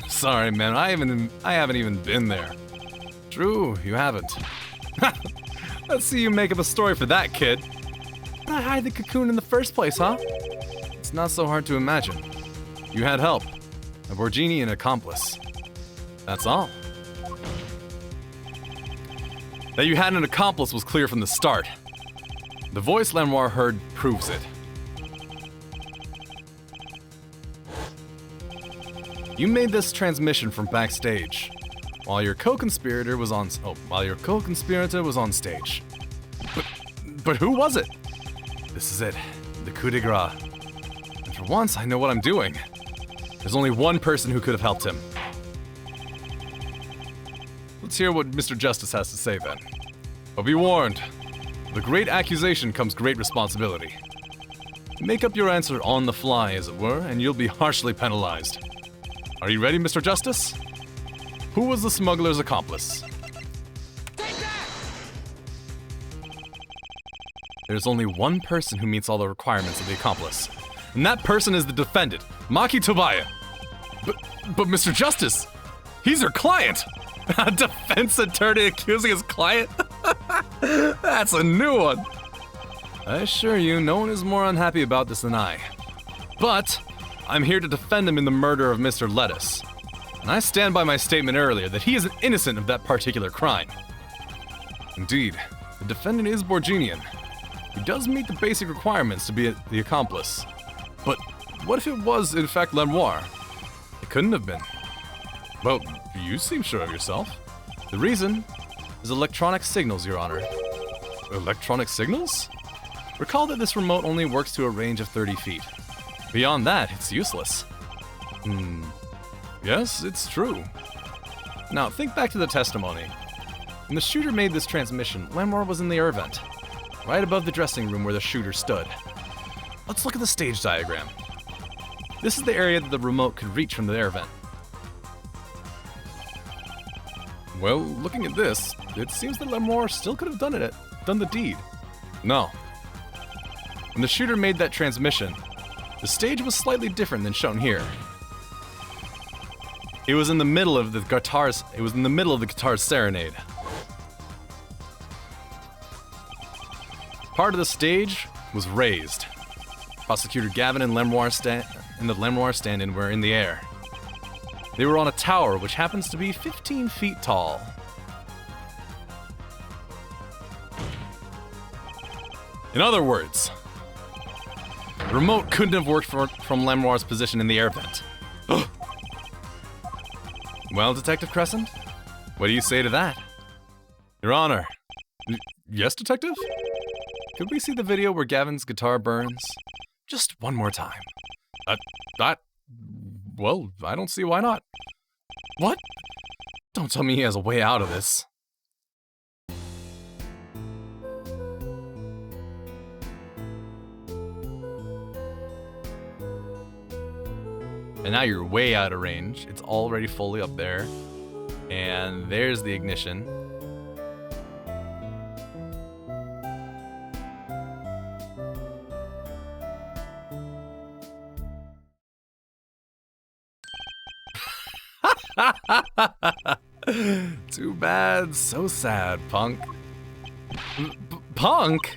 Sorry, man, I haven't even been there. True, you haven't. Let's see you make up a story for that, kid. Why'd I hide the cocoon in the first place, huh? It's not so hard to imagine. You had help. A Borginian accomplice. That's all. That you had an accomplice was clear from the start. The voice Lenoir heard proves it. You made this transmission from backstage, while your co-conspirator was on stage. But who was it? This is it, the coup de grace. And for once, I know what I'm doing. There's only one person who could have helped him. Let's hear what Mr. Justice has to say then. But be warned, with a great accusation comes great responsibility. Make up your answer on the fly, as it were, and you'll be harshly penalized. Are you ready, Mr. Justice? Who was the smuggler's accomplice? Take that! There's only one person who meets all the requirements of the accomplice, and that person is the defendant, Maki Tobaya. But Mr. Justice, he's her client! A defense attorney accusing his client? That's a new one! I assure you, no one is more unhappy about this than I. But I'm here to defend him in the murder of Mr. Lettuce. And I stand by my statement earlier that he is innocent of that particular crime. Indeed, the defendant is Borginian. He does meet the basic requirements to be the accomplice. But what if it was, in fact, Lenoir? It couldn't have been. Well, you seem sure of yourself. The reason is electronic signals, Your Honor. Electronic signals? Recall that this remote only works to a range of 30 feet. Beyond that, it's useless. Yes, it's true. Now, think back to the testimony. When the shooter made this transmission, Lenoir was in the air vent, right above the dressing room where the shooter stood. Let's look at the stage diagram. This is the area that the remote could reach from the air vent. Well, looking at this, it seems that Lenoir still could have done the deed. No. When the shooter made that transmission, the stage was slightly different than shown here. It was in the middle of the guitar's serenade. Part of the stage was raised. Prosecutor Gavin and the Lenoir stand-in were in the air. They were on a tower which happens to be 15 feet tall. In other words, the remote couldn't have worked from Lenoir's position in the air vent. Well, Detective Crescent, what do you say to that? Your Honor. Yes, Detective? Could we see the video where Gavin's guitar burns? Just one more time. Well, I don't see why not. What? Don't tell me he has a way out of this. And now you're way out of range. It's already fully up there. And there's the ignition. Too bad, so sad, punk. Punk?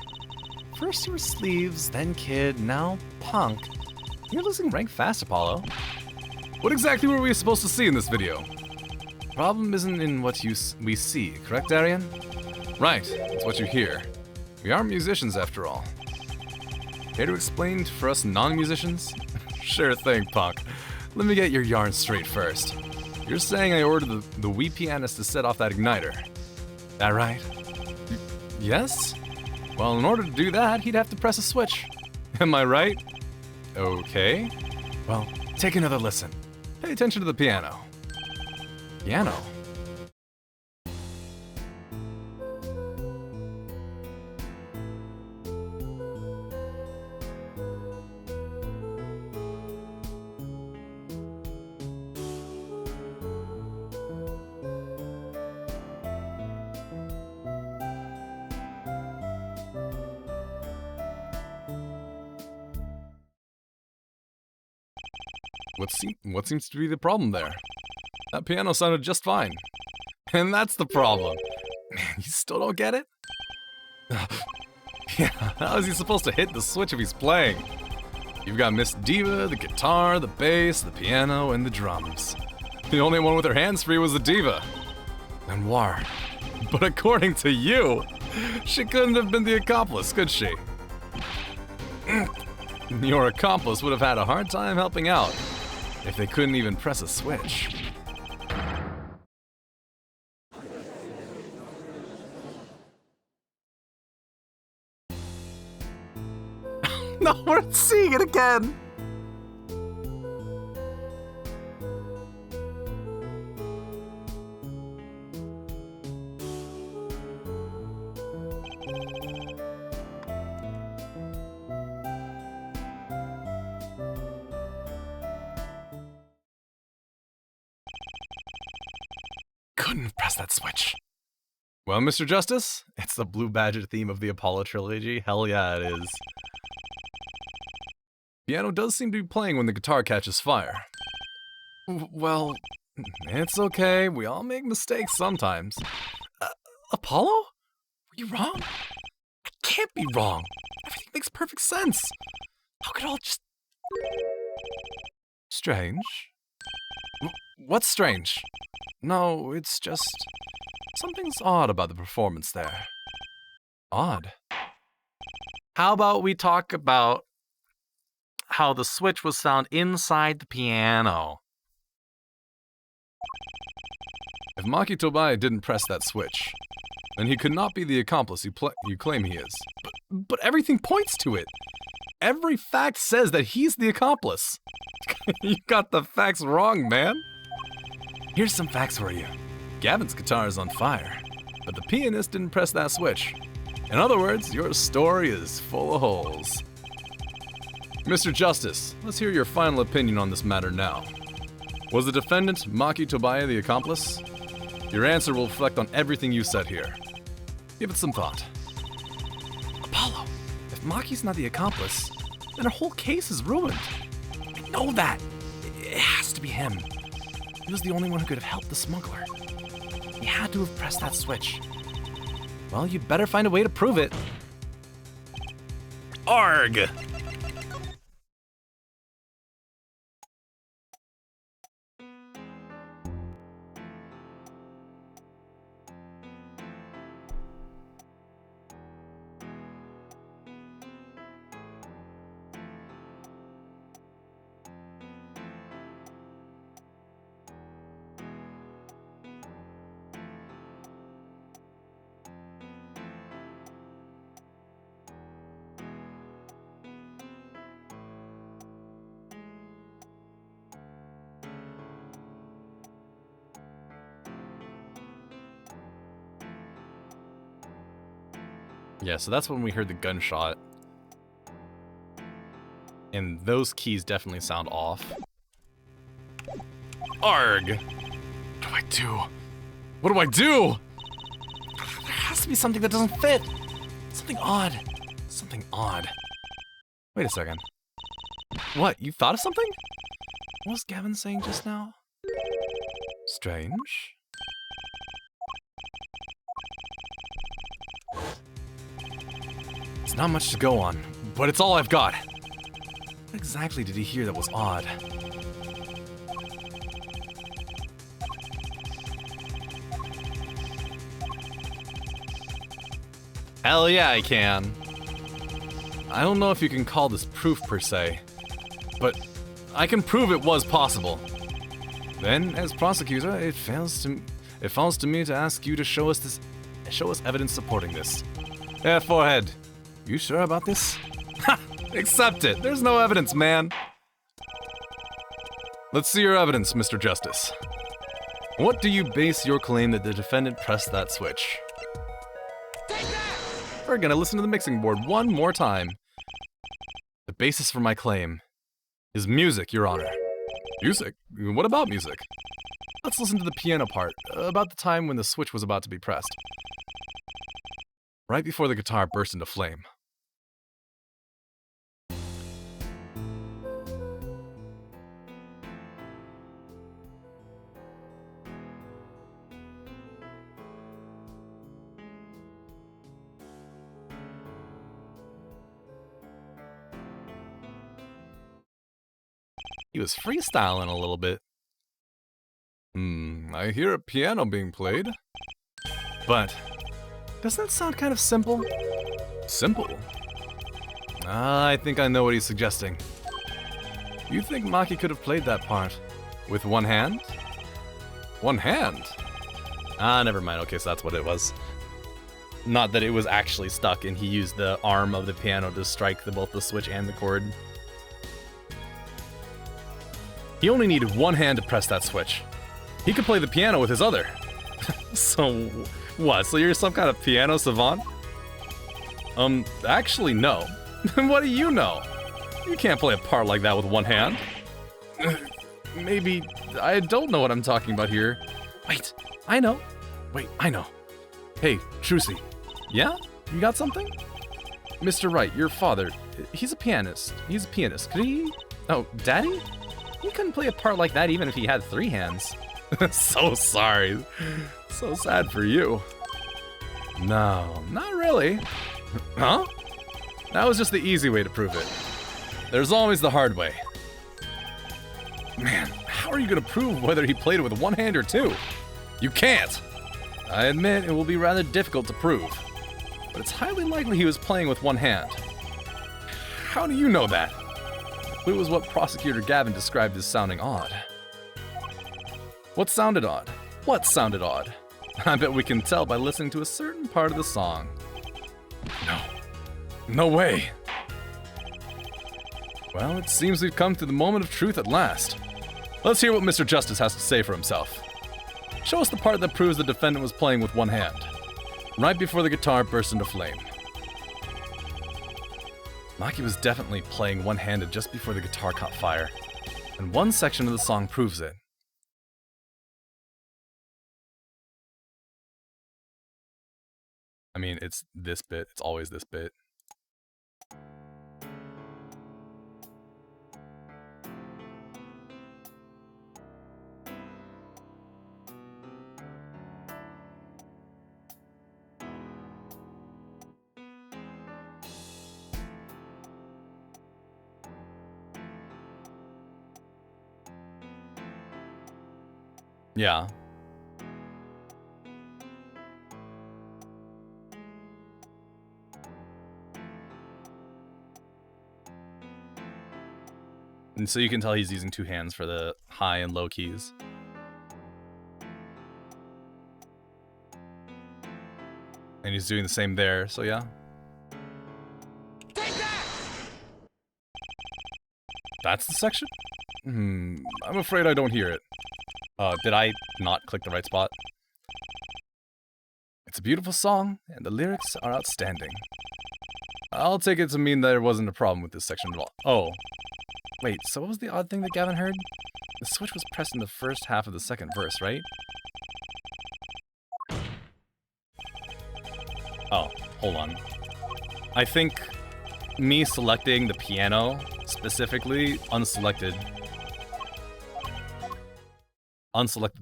First you were sleeves, then kid, now punk. You're losing rank fast, Apollo. What exactly were we supposed to see in this video? Problem isn't in what we see, correct, Arian? Right, it's what you hear. We are musicians after all. Care to explain for us non-musicians? Sure thing, punk. Let me get your yarn straight first. You're saying I ordered the wee pianist to set off that igniter. That right? Yes? Well, in order to do that, he'd have to press a switch. Am I right? Okay. Well, take another listen. Pay attention to the piano. Piano? What seems to be the problem there? That piano sounded just fine. And that's the problem. Man, you still don't get it? Yeah, how is he supposed to hit the switch if he's playing? You've got Miss Diva, the guitar, the bass, the piano, and the drums. The only one with her hands free was the diva. Lenoir. But according to you, she couldn't have been the accomplice, could she? Your accomplice would have had a hard time helping out if they couldn't even press a switch. No, we're seeing it again! Couldn't press that switch. Well, Mr. Justice, it's the Blue Badger theme of the Apollo trilogy. Hell yeah, it is. Piano does seem to be playing when the guitar catches fire. Well, it's okay. We all make mistakes sometimes. Apollo? Were you wrong? I can't be wrong. Everything makes perfect sense. How could it all just Strange? What's strange? No, it's just... something's odd about the performance there. Odd? How about we talk about how the switch was found inside the piano? If Maki Tobias didn't press that switch, then he could not be the accomplice you claim he is. But everything points to it. Every fact says that he's the accomplice. You got the facts wrong, man. Here's some facts for you. Gavin's guitar is on fire, but the pianist didn't press that switch. In other words, your story is full of holes. Mr. Justice, let's hear your final opinion on this matter now. Was the defendant, Maki Tobias, the accomplice? Your answer will reflect on everything you said here. Give it some thought. Apollo, if Maki's not the accomplice, then our whole case is ruined. I know that. It has to be him. He was the only one who could have helped the smuggler. He had to have pressed that switch. Well, you better find a way to prove it. Arg! Yeah, so that's when we heard the gunshot. And those keys definitely sound off. Arg! What do I do? What do I do? There has to be something that doesn't fit. Something odd. Something odd. Wait a second. What, you thought of something? What was Gavin saying just now? Strange. It's not much to go on, but it's all I've got. What exactly did he hear that was odd? Hell yeah, I can. I don't know if you can call this proof per se, but I can prove it was possible. Then, as prosecutor, it falls to me to ask you to show us evidence supporting this. Yeah, forehead. You sure about this? Ha! Accept it. There's no evidence, man. Let's see your evidence, Mr. Justice. What do you base your claim that the defendant pressed that switch? We're gonna listen to the mixing board one more time. The basis for my claim is music, Your Honor. Music? What about music? Let's listen to the piano part, about the time when the switch was about to be pressed. Right before the guitar burst into flame. He was freestyling a little bit. I hear a piano being played. But, doesn't that sound kind of simple? Simple? I think I know what he's suggesting. You think Maki could have played that part with one hand? One hand? Never mind. Okay, so that's what it was. Not that it was actually stuck and he used the arm of the piano to strike both the switch and the chord. He only needed one hand to press that switch. He could play the piano with his other. So, what? So you're some kind of piano savant? Actually, no. What do you know? You can't play a part like that with one hand. Maybe... I don't know what I'm talking about here. Wait, I know. Wait, I know. Hey, Trucy. Yeah? You got something? Mr. Wright, your father, he's a pianist. He's a pianist. Could he... Oh, Daddy? He couldn't play a part like that even if he had 3 hands. So sorry. So sad for you. No, not really. Huh? That was just the easy way to prove it. There's always the hard way. Man, how are you gonna prove whether he played it with one hand or two? You can't! I admit it will be rather difficult to prove, but it's highly likely he was playing with one hand. How do you know that? It was what Prosecutor Gavin described as sounding odd. What sounded odd? What sounded odd? I bet we can tell by listening to a certain part of the song. No. No way. Well, it seems we've come to the moment of truth at last. Let's hear what Mr. Justice has to say for himself. Show us the part that proves the defendant was playing with one hand, right before the guitar burst into flame. Maki was definitely playing one-handed just before the guitar caught fire, and one section of the song proves it. I mean, it's this bit, it's always this bit. Yeah. And so you can tell he's using two hands for the high and low keys. And he's doing the same there, so yeah. Take that! That's the section? I'm afraid I don't hear it. Did I not click the right spot? It's a beautiful song, and the lyrics are outstanding. I'll take it to mean there wasn't a problem with this section at all. Oh. Wait, so what was the odd thing that Gavin heard? The switch was pressed in the first half of the second verse, right? Oh, hold on. I think me selecting the piano, specifically, unselected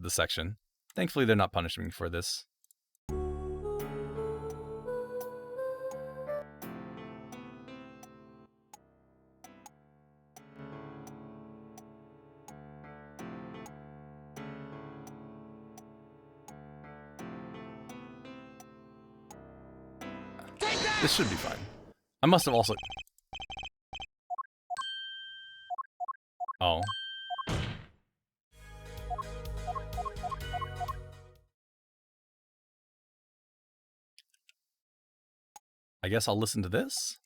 the section. Thankfully, they're not punishing me for this. This should be fine. I must have also... Oh. I guess I'll listen to this.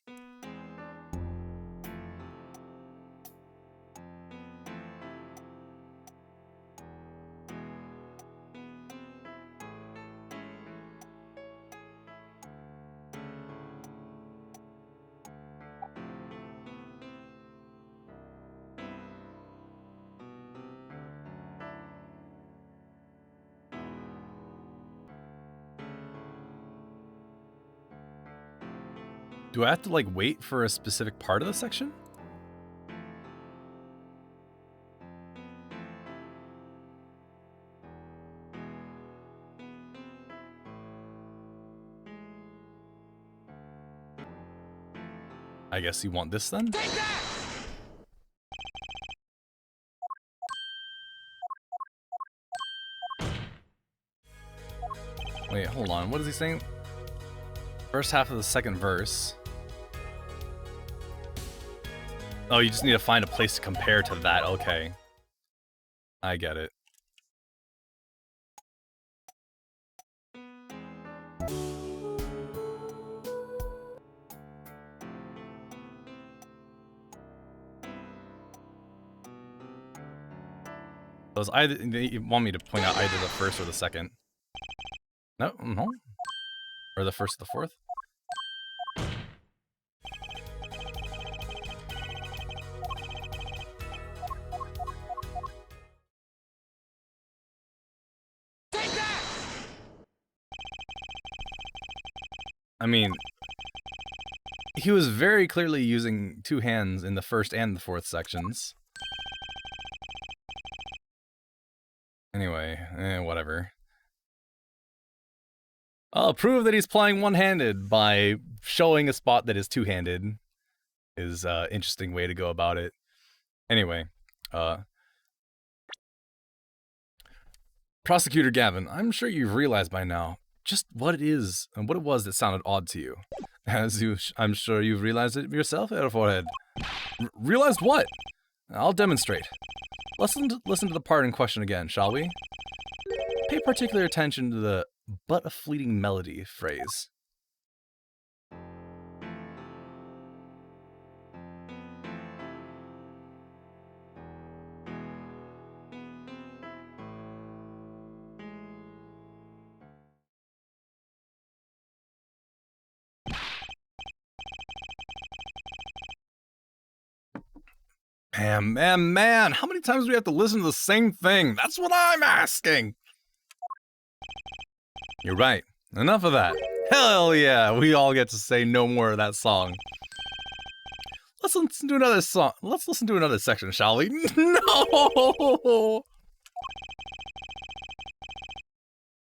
Do I have to, like, wait for a specific part of the section? I guess you want this then? Wait, hold on. What is he saying? First half of the second verse. Oh, you just need to find a place to compare to that. Okay. I get it. Those either you want me to point out either the first or the second. No, no. Or the first or the fourth. I mean, he was very clearly using two hands in the first and the fourth sections. Anyway, whatever. I'll prove that he's playing one-handed by showing a spot that is two-handed. is an interesting way to go about it. Anyway, Prosecutor Gavin, I'm sure you've realized by now just what it is and what it was that sounded odd to you. I'm sure you've realized it yourself, Airforehead. Realized what? I'll demonstrate. Listen to the part in question again, shall we? Pay particular attention to the "but a fleeting melody" phrase. Man, how many times do we have to listen to the same thing? That's what I'm asking! You're right. Enough of that. Hell yeah, we all get to say no more of that song. Let's listen to another song. Let's listen to another section, shall we? No!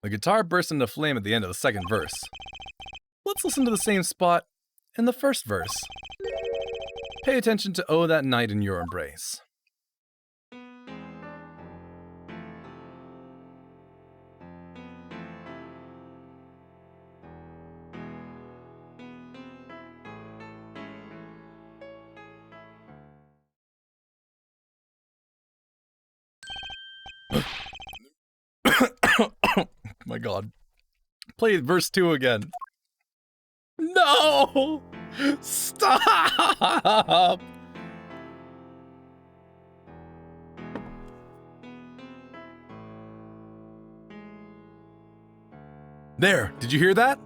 The guitar bursts into flame at the end of the second verse. Let's listen to the same spot in the first verse. Pay attention to "Oh, that night in your embrace." Oh my god. Play verse 2 again. No! Stop! There, did you hear that?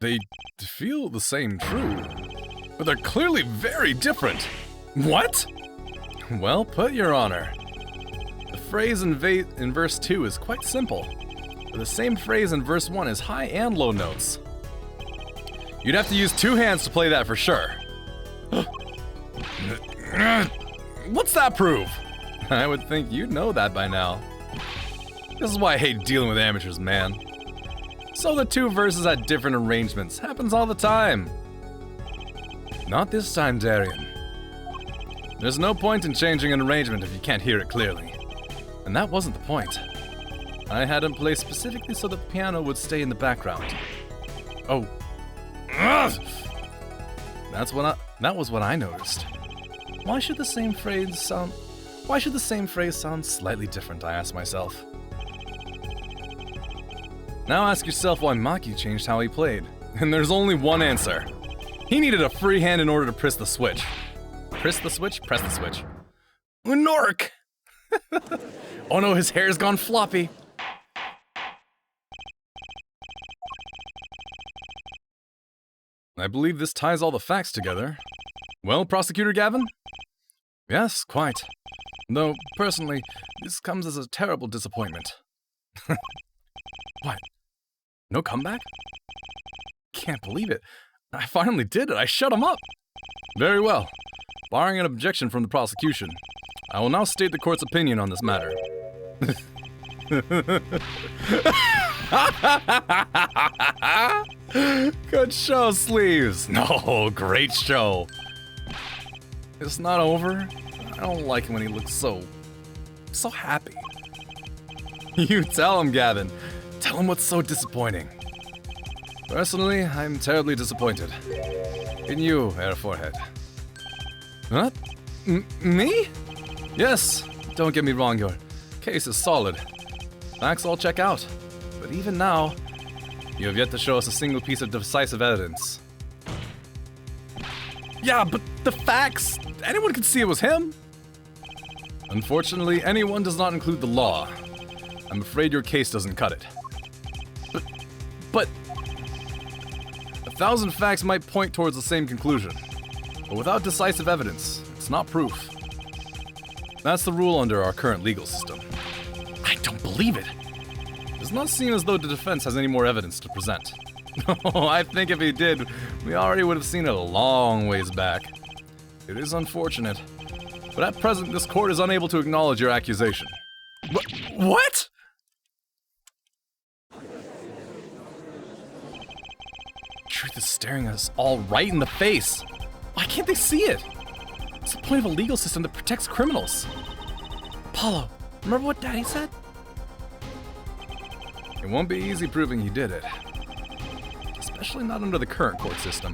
They feel the same, true, but they're clearly very different. What? Well put, Your Honor. The phrase in verse 2 is quite simple. The same phrase in verse 1 is high and low notes. You'd have to use two hands to play that for sure. What's that prove? I would think you'd know that by now. This is why I hate dealing with amateurs, man. So the two verses had different arrangements. Happens all the time. Not this time, Darian. There's no point in changing an arrangement if you can't hear it clearly. And that wasn't the point. I had him play specifically so that the piano would stay in the background. Oh. Ugh! That was what I noticed. Why should the same phrase sound slightly different, I asked myself. Now ask yourself why Maki changed how he played. And there's only one answer. He needed a free hand in order to press the switch. Press the switch? Press the switch. Unork! Oh no, his hair's gone floppy. I believe this ties all the facts together. Well, Prosecutor Gavin? Yes, quite. Though, personally, this comes as a terrible disappointment. What? No comeback? Can't believe it. I finally did it. I shut him up. Very well. Barring an objection from the prosecution, I will now state the court's opinion on this matter. Good show, Sleeves. No, great show. It's not over. I don't like him when he looks so happy. You tell him, Gavin. Tell him what's so disappointing. Personally, I'm terribly disappointed. In you, Airforehead. Huh? Me? Yes, don't get me wrong, your case is solid. Facts all check out. But even now, you have yet to show us a single piece of decisive evidence. Yeah, but the facts! Anyone could see it was him! Unfortunately, anyone does not include the law. I'm afraid your case doesn't cut it. But 1,000 facts might point towards the same conclusion. But without decisive evidence, it's not proof. That's the rule under our current legal system. I don't believe it! It does not seem as though the defense has any more evidence to present. Oh, I think if he did, we already would have seen it a long ways back. It is unfortunate, but at present this court is unable to acknowledge your accusation. What? truth is staring us all right in the face. Why can't they see it? What's the point of a legal system that protects criminals? Apollo, remember what Daddy said? It won't be easy proving he did it. Especially not under the current court system.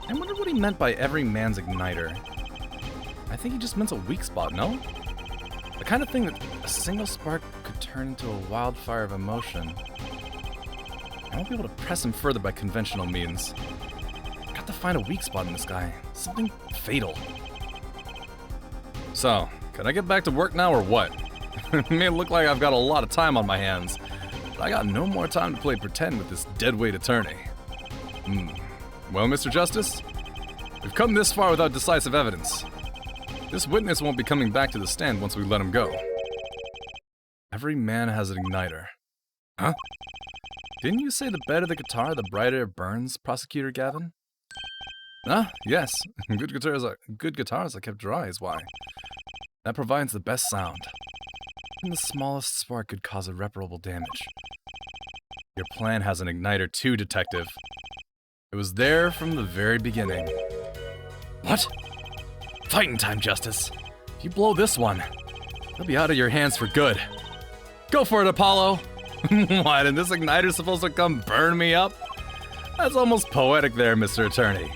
I wonder what he meant by every man's igniter. I think he just meant a weak spot, no? The kind of thing that a single spark could turn into a wildfire of emotion. I won't be able to press him further by conventional means. Got to find a weak spot in this guy. Something fatal. So, can I get back to work now or what? It may look like I've got a lot of time on my hands, but I got no more time to play pretend with this deadweight attorney. Well, Mr. Justice, we've come this far without decisive evidence. This witness won't be coming back to the stand once we let him go. Every man has an igniter. Huh? Didn't you say the better the guitar, the brighter it burns, Prosecutor Gavin? Ah, yes. Good guitars are kept dry is why. That provides the best sound. Even the smallest spark could cause irreparable damage. Your plan has an igniter too, Detective. It was there from the very beginning. What? Fighting time, Justice. If you blow this one, it'll be out of your hands for good. Go for it, Apollo! What, and this igniter's supposed to come burn me up? That's almost poetic there, Mr. Attorney.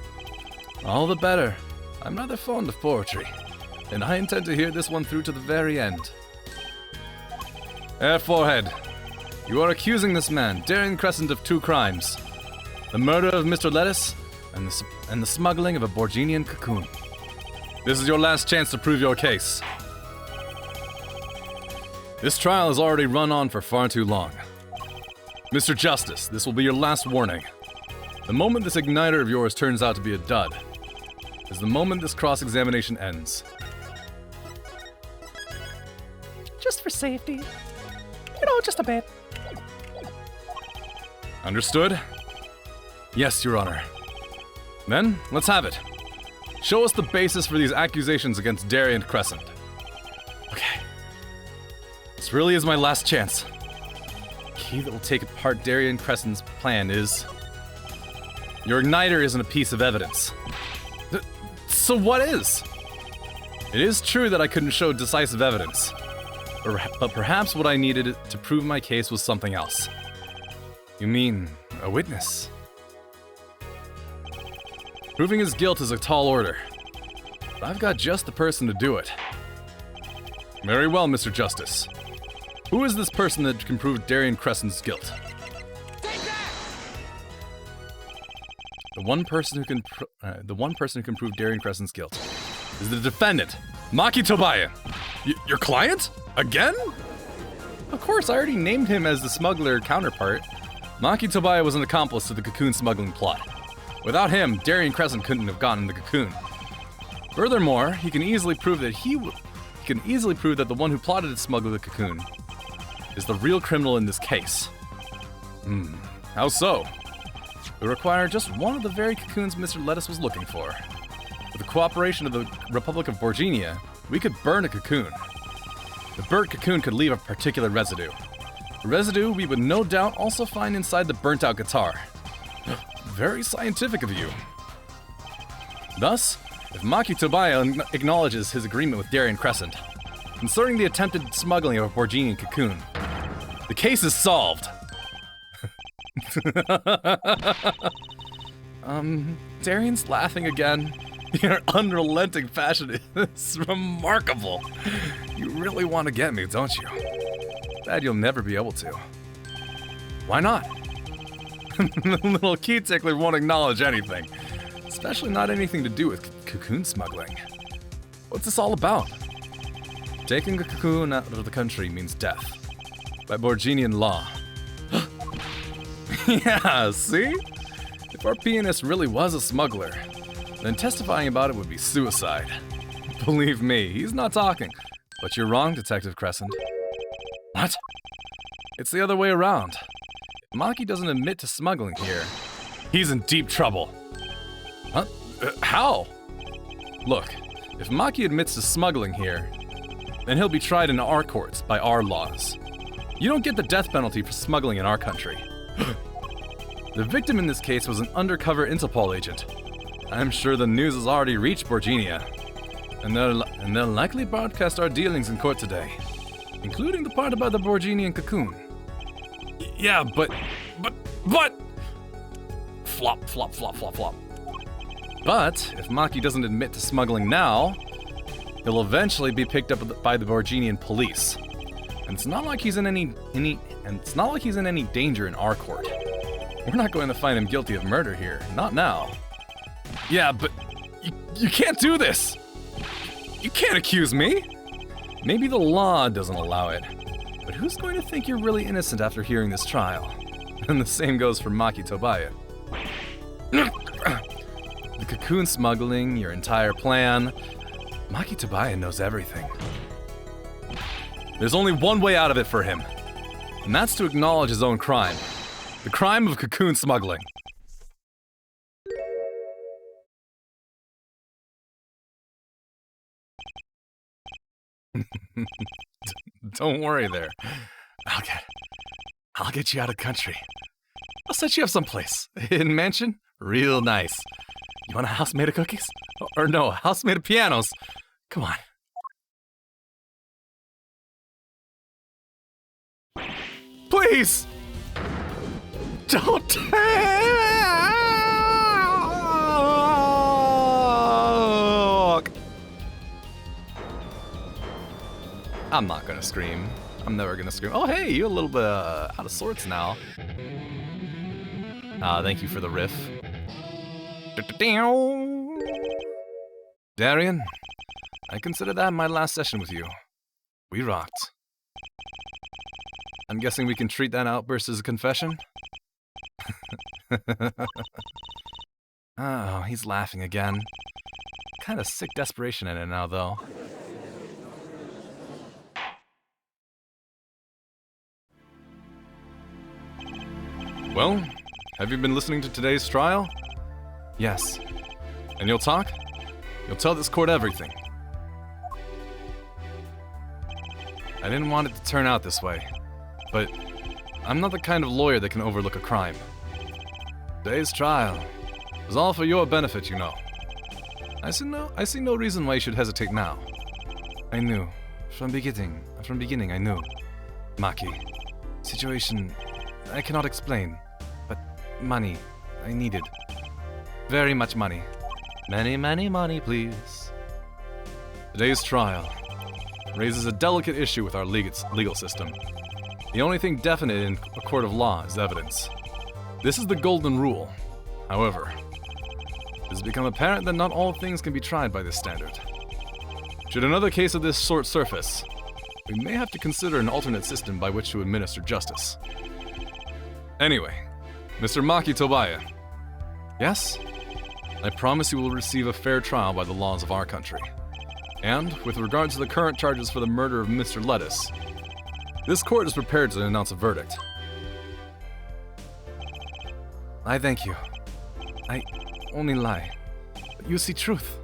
All the better. I'm rather fond of poetry, and I intend to hear this one through to the very end. Forehead, you are accusing this man, Darian Crescent, of 2 crimes. The murder of Mr. Lettuce, and the smuggling of a Borginian cocoon. This is your last chance to prove your case. This trial has already run on for far too long. Mr. Justice, this will be your last warning. The moment this igniter of yours turns out to be a dud is the moment this cross-examination ends. Just for safety. You know, just a bit. Understood? Yes, Your Honor. Then, let's have it. Show us the basis for these accusations against Darian Crescent. Okay. This really is my last chance. The key that will take apart Darian Crescent's plan is... Your igniter isn't a piece of evidence. So what is? It is true that I couldn't show decisive evidence. But perhaps what I needed to prove my case was something else. You mean, a witness? Proving his guilt is a tall order, but I've got just the person to do it. Very well, Mr. Justice. Who is this person that can prove Darian Crescent's guilt? The one person who can prove Darian Crescent's guilt is the defendant, Maki Tobaya. Your client? Again? Of course, I already named him as the smuggler counterpart. Maki Tobaya was an accomplice to the cocoon smuggling plot. Without him, Darian Crescent couldn't have gotten the cocoon. Furthermore, he can easily prove that the one who plotted to smuggle the cocoon is the real criminal in this case. How so? It would require just one of the very cocoons Mr. Lettuce was looking for. With the cooperation of the Republic of Borginia, we could burn a cocoon. The burnt cocoon could leave a particular residue. A residue we would no doubt also find inside the burnt-out guitar. Very scientific of you. Thus, if Maki Tobaya acknowledges his agreement with Darian Crescent concerning the attempted smuggling of a Borginian cocoon, the case is solved. Darian's laughing again. Your unrelenting passion is remarkable. You really want to get me, don't you? Bad you'll never be able to. Why not? The little key tickler won't acknowledge anything, especially not anything to do with cocoon smuggling. What's this all about? Taking a cocoon out of the country means death, by Borginian law. Yeah, see? If our pianist really was a smuggler, then testifying about it would be suicide. Believe me, he's not talking. But you're wrong, Detective Crescent. What? It's the other way around. If Maki doesn't admit to smuggling here, he's in deep trouble. Huh? How? Look, if Maki admits to smuggling here, then he'll be tried in our courts by our laws. You don't get the death penalty for smuggling in our country. The victim in this case was an undercover Interpol agent. I'm sure the news has already reached Borginia, and they'll likely broadcast our dealings in court today, including the part about the Borginian cocoon. Yeah, but... Flop, flop, flop, flop, flop. But if Maki doesn't admit to smuggling now, he'll eventually be picked up by the Borginian police. And it's not like he's in any danger in our court. We're not going to find him guilty of murder here, not now. Yeah, but you can't do this. You can't accuse me. Maybe the law doesn't allow it, but who's going to think you're really innocent after hearing this trial? And the same goes for Maki Tobaya. The cocoon smuggling, your entire plan. Maki Tobaya knows everything. There's only one way out of it for him, and that's to acknowledge his own crime. The crime of cocoon smuggling. Don't worry there. I'll get you out of country. I'll set you up someplace. In mansion? Real nice. You want a house made of cookies? Or no, a house made of pianos. Come on. Please! Don't talk! I'm not gonna scream. I'm never gonna scream. Oh hey, you're a little bit out of sorts now. Thank you for the riff. Darian, I consider that my last session with you. We rocked. I'm guessing we can treat that outburst as a confession? Oh, he's laughing again. Kind of sick desperation in it now, though. Well, have you been listening to today's trial? Yes. And you'll talk? You'll tell this court everything. I didn't want it to turn out this way, but I'm not the kind of lawyer that can overlook a crime. Today's trial was all for your benefit, you know. I see no reason why you should hesitate now. I knew. From beginning I knew. Maki. Situation I cannot explain, but money I needed. Very much money. Many money, please. Today's trial raises a delicate issue with our legal system. The only thing definite in a court of law is evidence. This is the golden rule. However, it has become apparent that not all things can be tried by this standard. Should another case of this sort surface, we may have to consider an alternate system by which to administer justice. Anyway, Mr. Maki Tobaya. Yes? I promise you will receive a fair trial by the laws of our country. And, with regard to the current charges for the murder of Mr. Lettuce, this court is prepared to announce a verdict. I thank you. I only lie. But you see truth.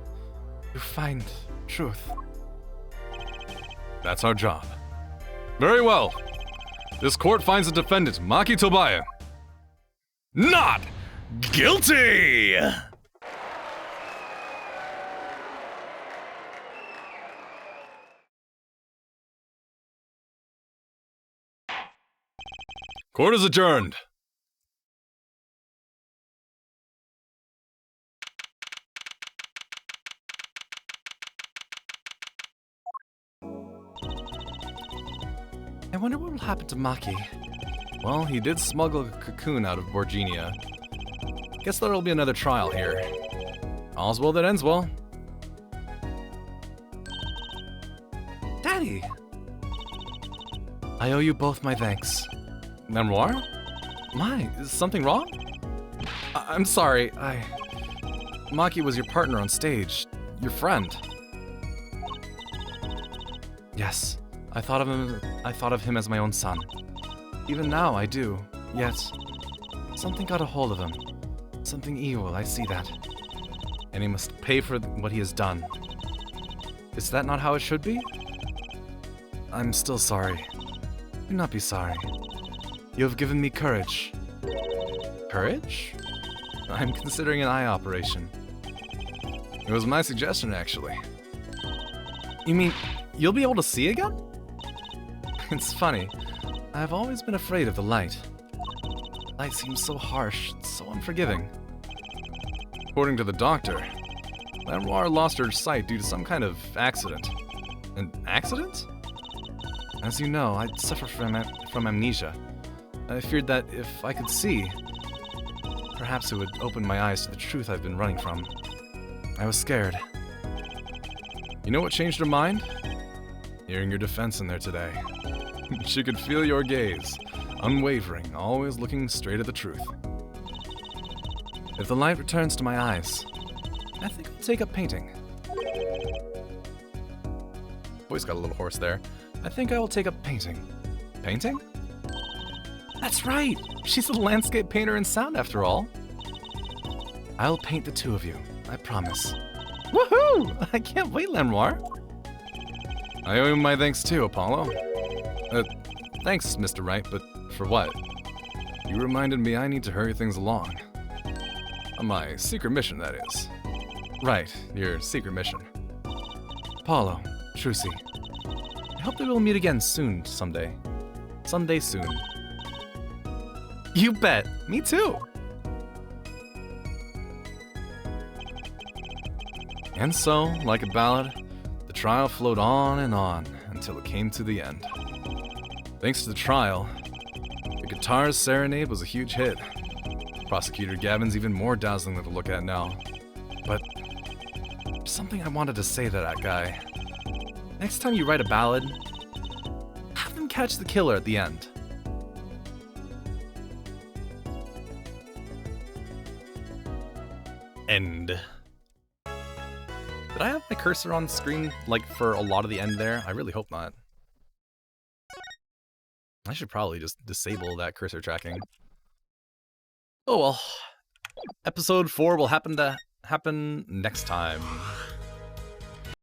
You find truth. That's our job. Very well. This court finds the defendant, Maki Tobaya, not guilty! Court is adjourned. I wonder what will happen to Maki. Well, he did smuggle a cocoon out of Borginia. Guess there'll be another trial here. All's well that ends well. Daddy! I owe you both my thanks. Memoir? My, is something wrong? I'm sorry, Maki was your partner on stage. Your friend. Yes, I thought of him as my own son. Even now I do, yet something got a hold of him. Something evil, I see that. and he must pay for what he has done. Is that not how it should be? I'm still sorry. Do not be sorry. You have given me courage. Courage? I'm considering an eye operation. It was my suggestion, actually. You mean, you'll be able to see again? It's funny. I've always been afraid of the light. Light seems so harsh, so unforgiving. According to the doctor, Lenoir lost her sight due to some kind of accident. An accident? As you know, I suffer from amnesia. I feared that if I could see, perhaps it would open my eyes to the truth I've been running from. I was scared. You know what changed her mind? Hearing your defense in there today. She could feel your gaze, unwavering, always looking straight at the truth. If the light returns to my eyes, I think I'll take up painting. Voice got a little hoarse there. I think I will take up painting. Painting? That's right! She's a landscape painter in sound after all. I'll paint the two of you, I promise. Woohoo! I can't wait, Lenoir. I owe you my thanks too, Apollo. Thanks, Mr. Wright, but for what? You reminded me I need to hurry things along. On my secret mission, that is. Right, your secret mission. Apollo, Trucy, I hope that we'll meet again soon, someday. Someday soon. You bet! Me too! And so, like a ballad, the trial flowed on until it came to the end. Thanks to the trial, the guitar's serenade was a huge hit. Prosecutor Gavin's even more dazzling to look at now. But there's something I wanted to say to that guy. Next time you write a ballad, have them catch the killer at the end. End. Did I have my cursor on screen, like, for a lot of the end there? I really hope not. I should probably just disable that cursor tracking. Oh well. Episode 4 will happen next time.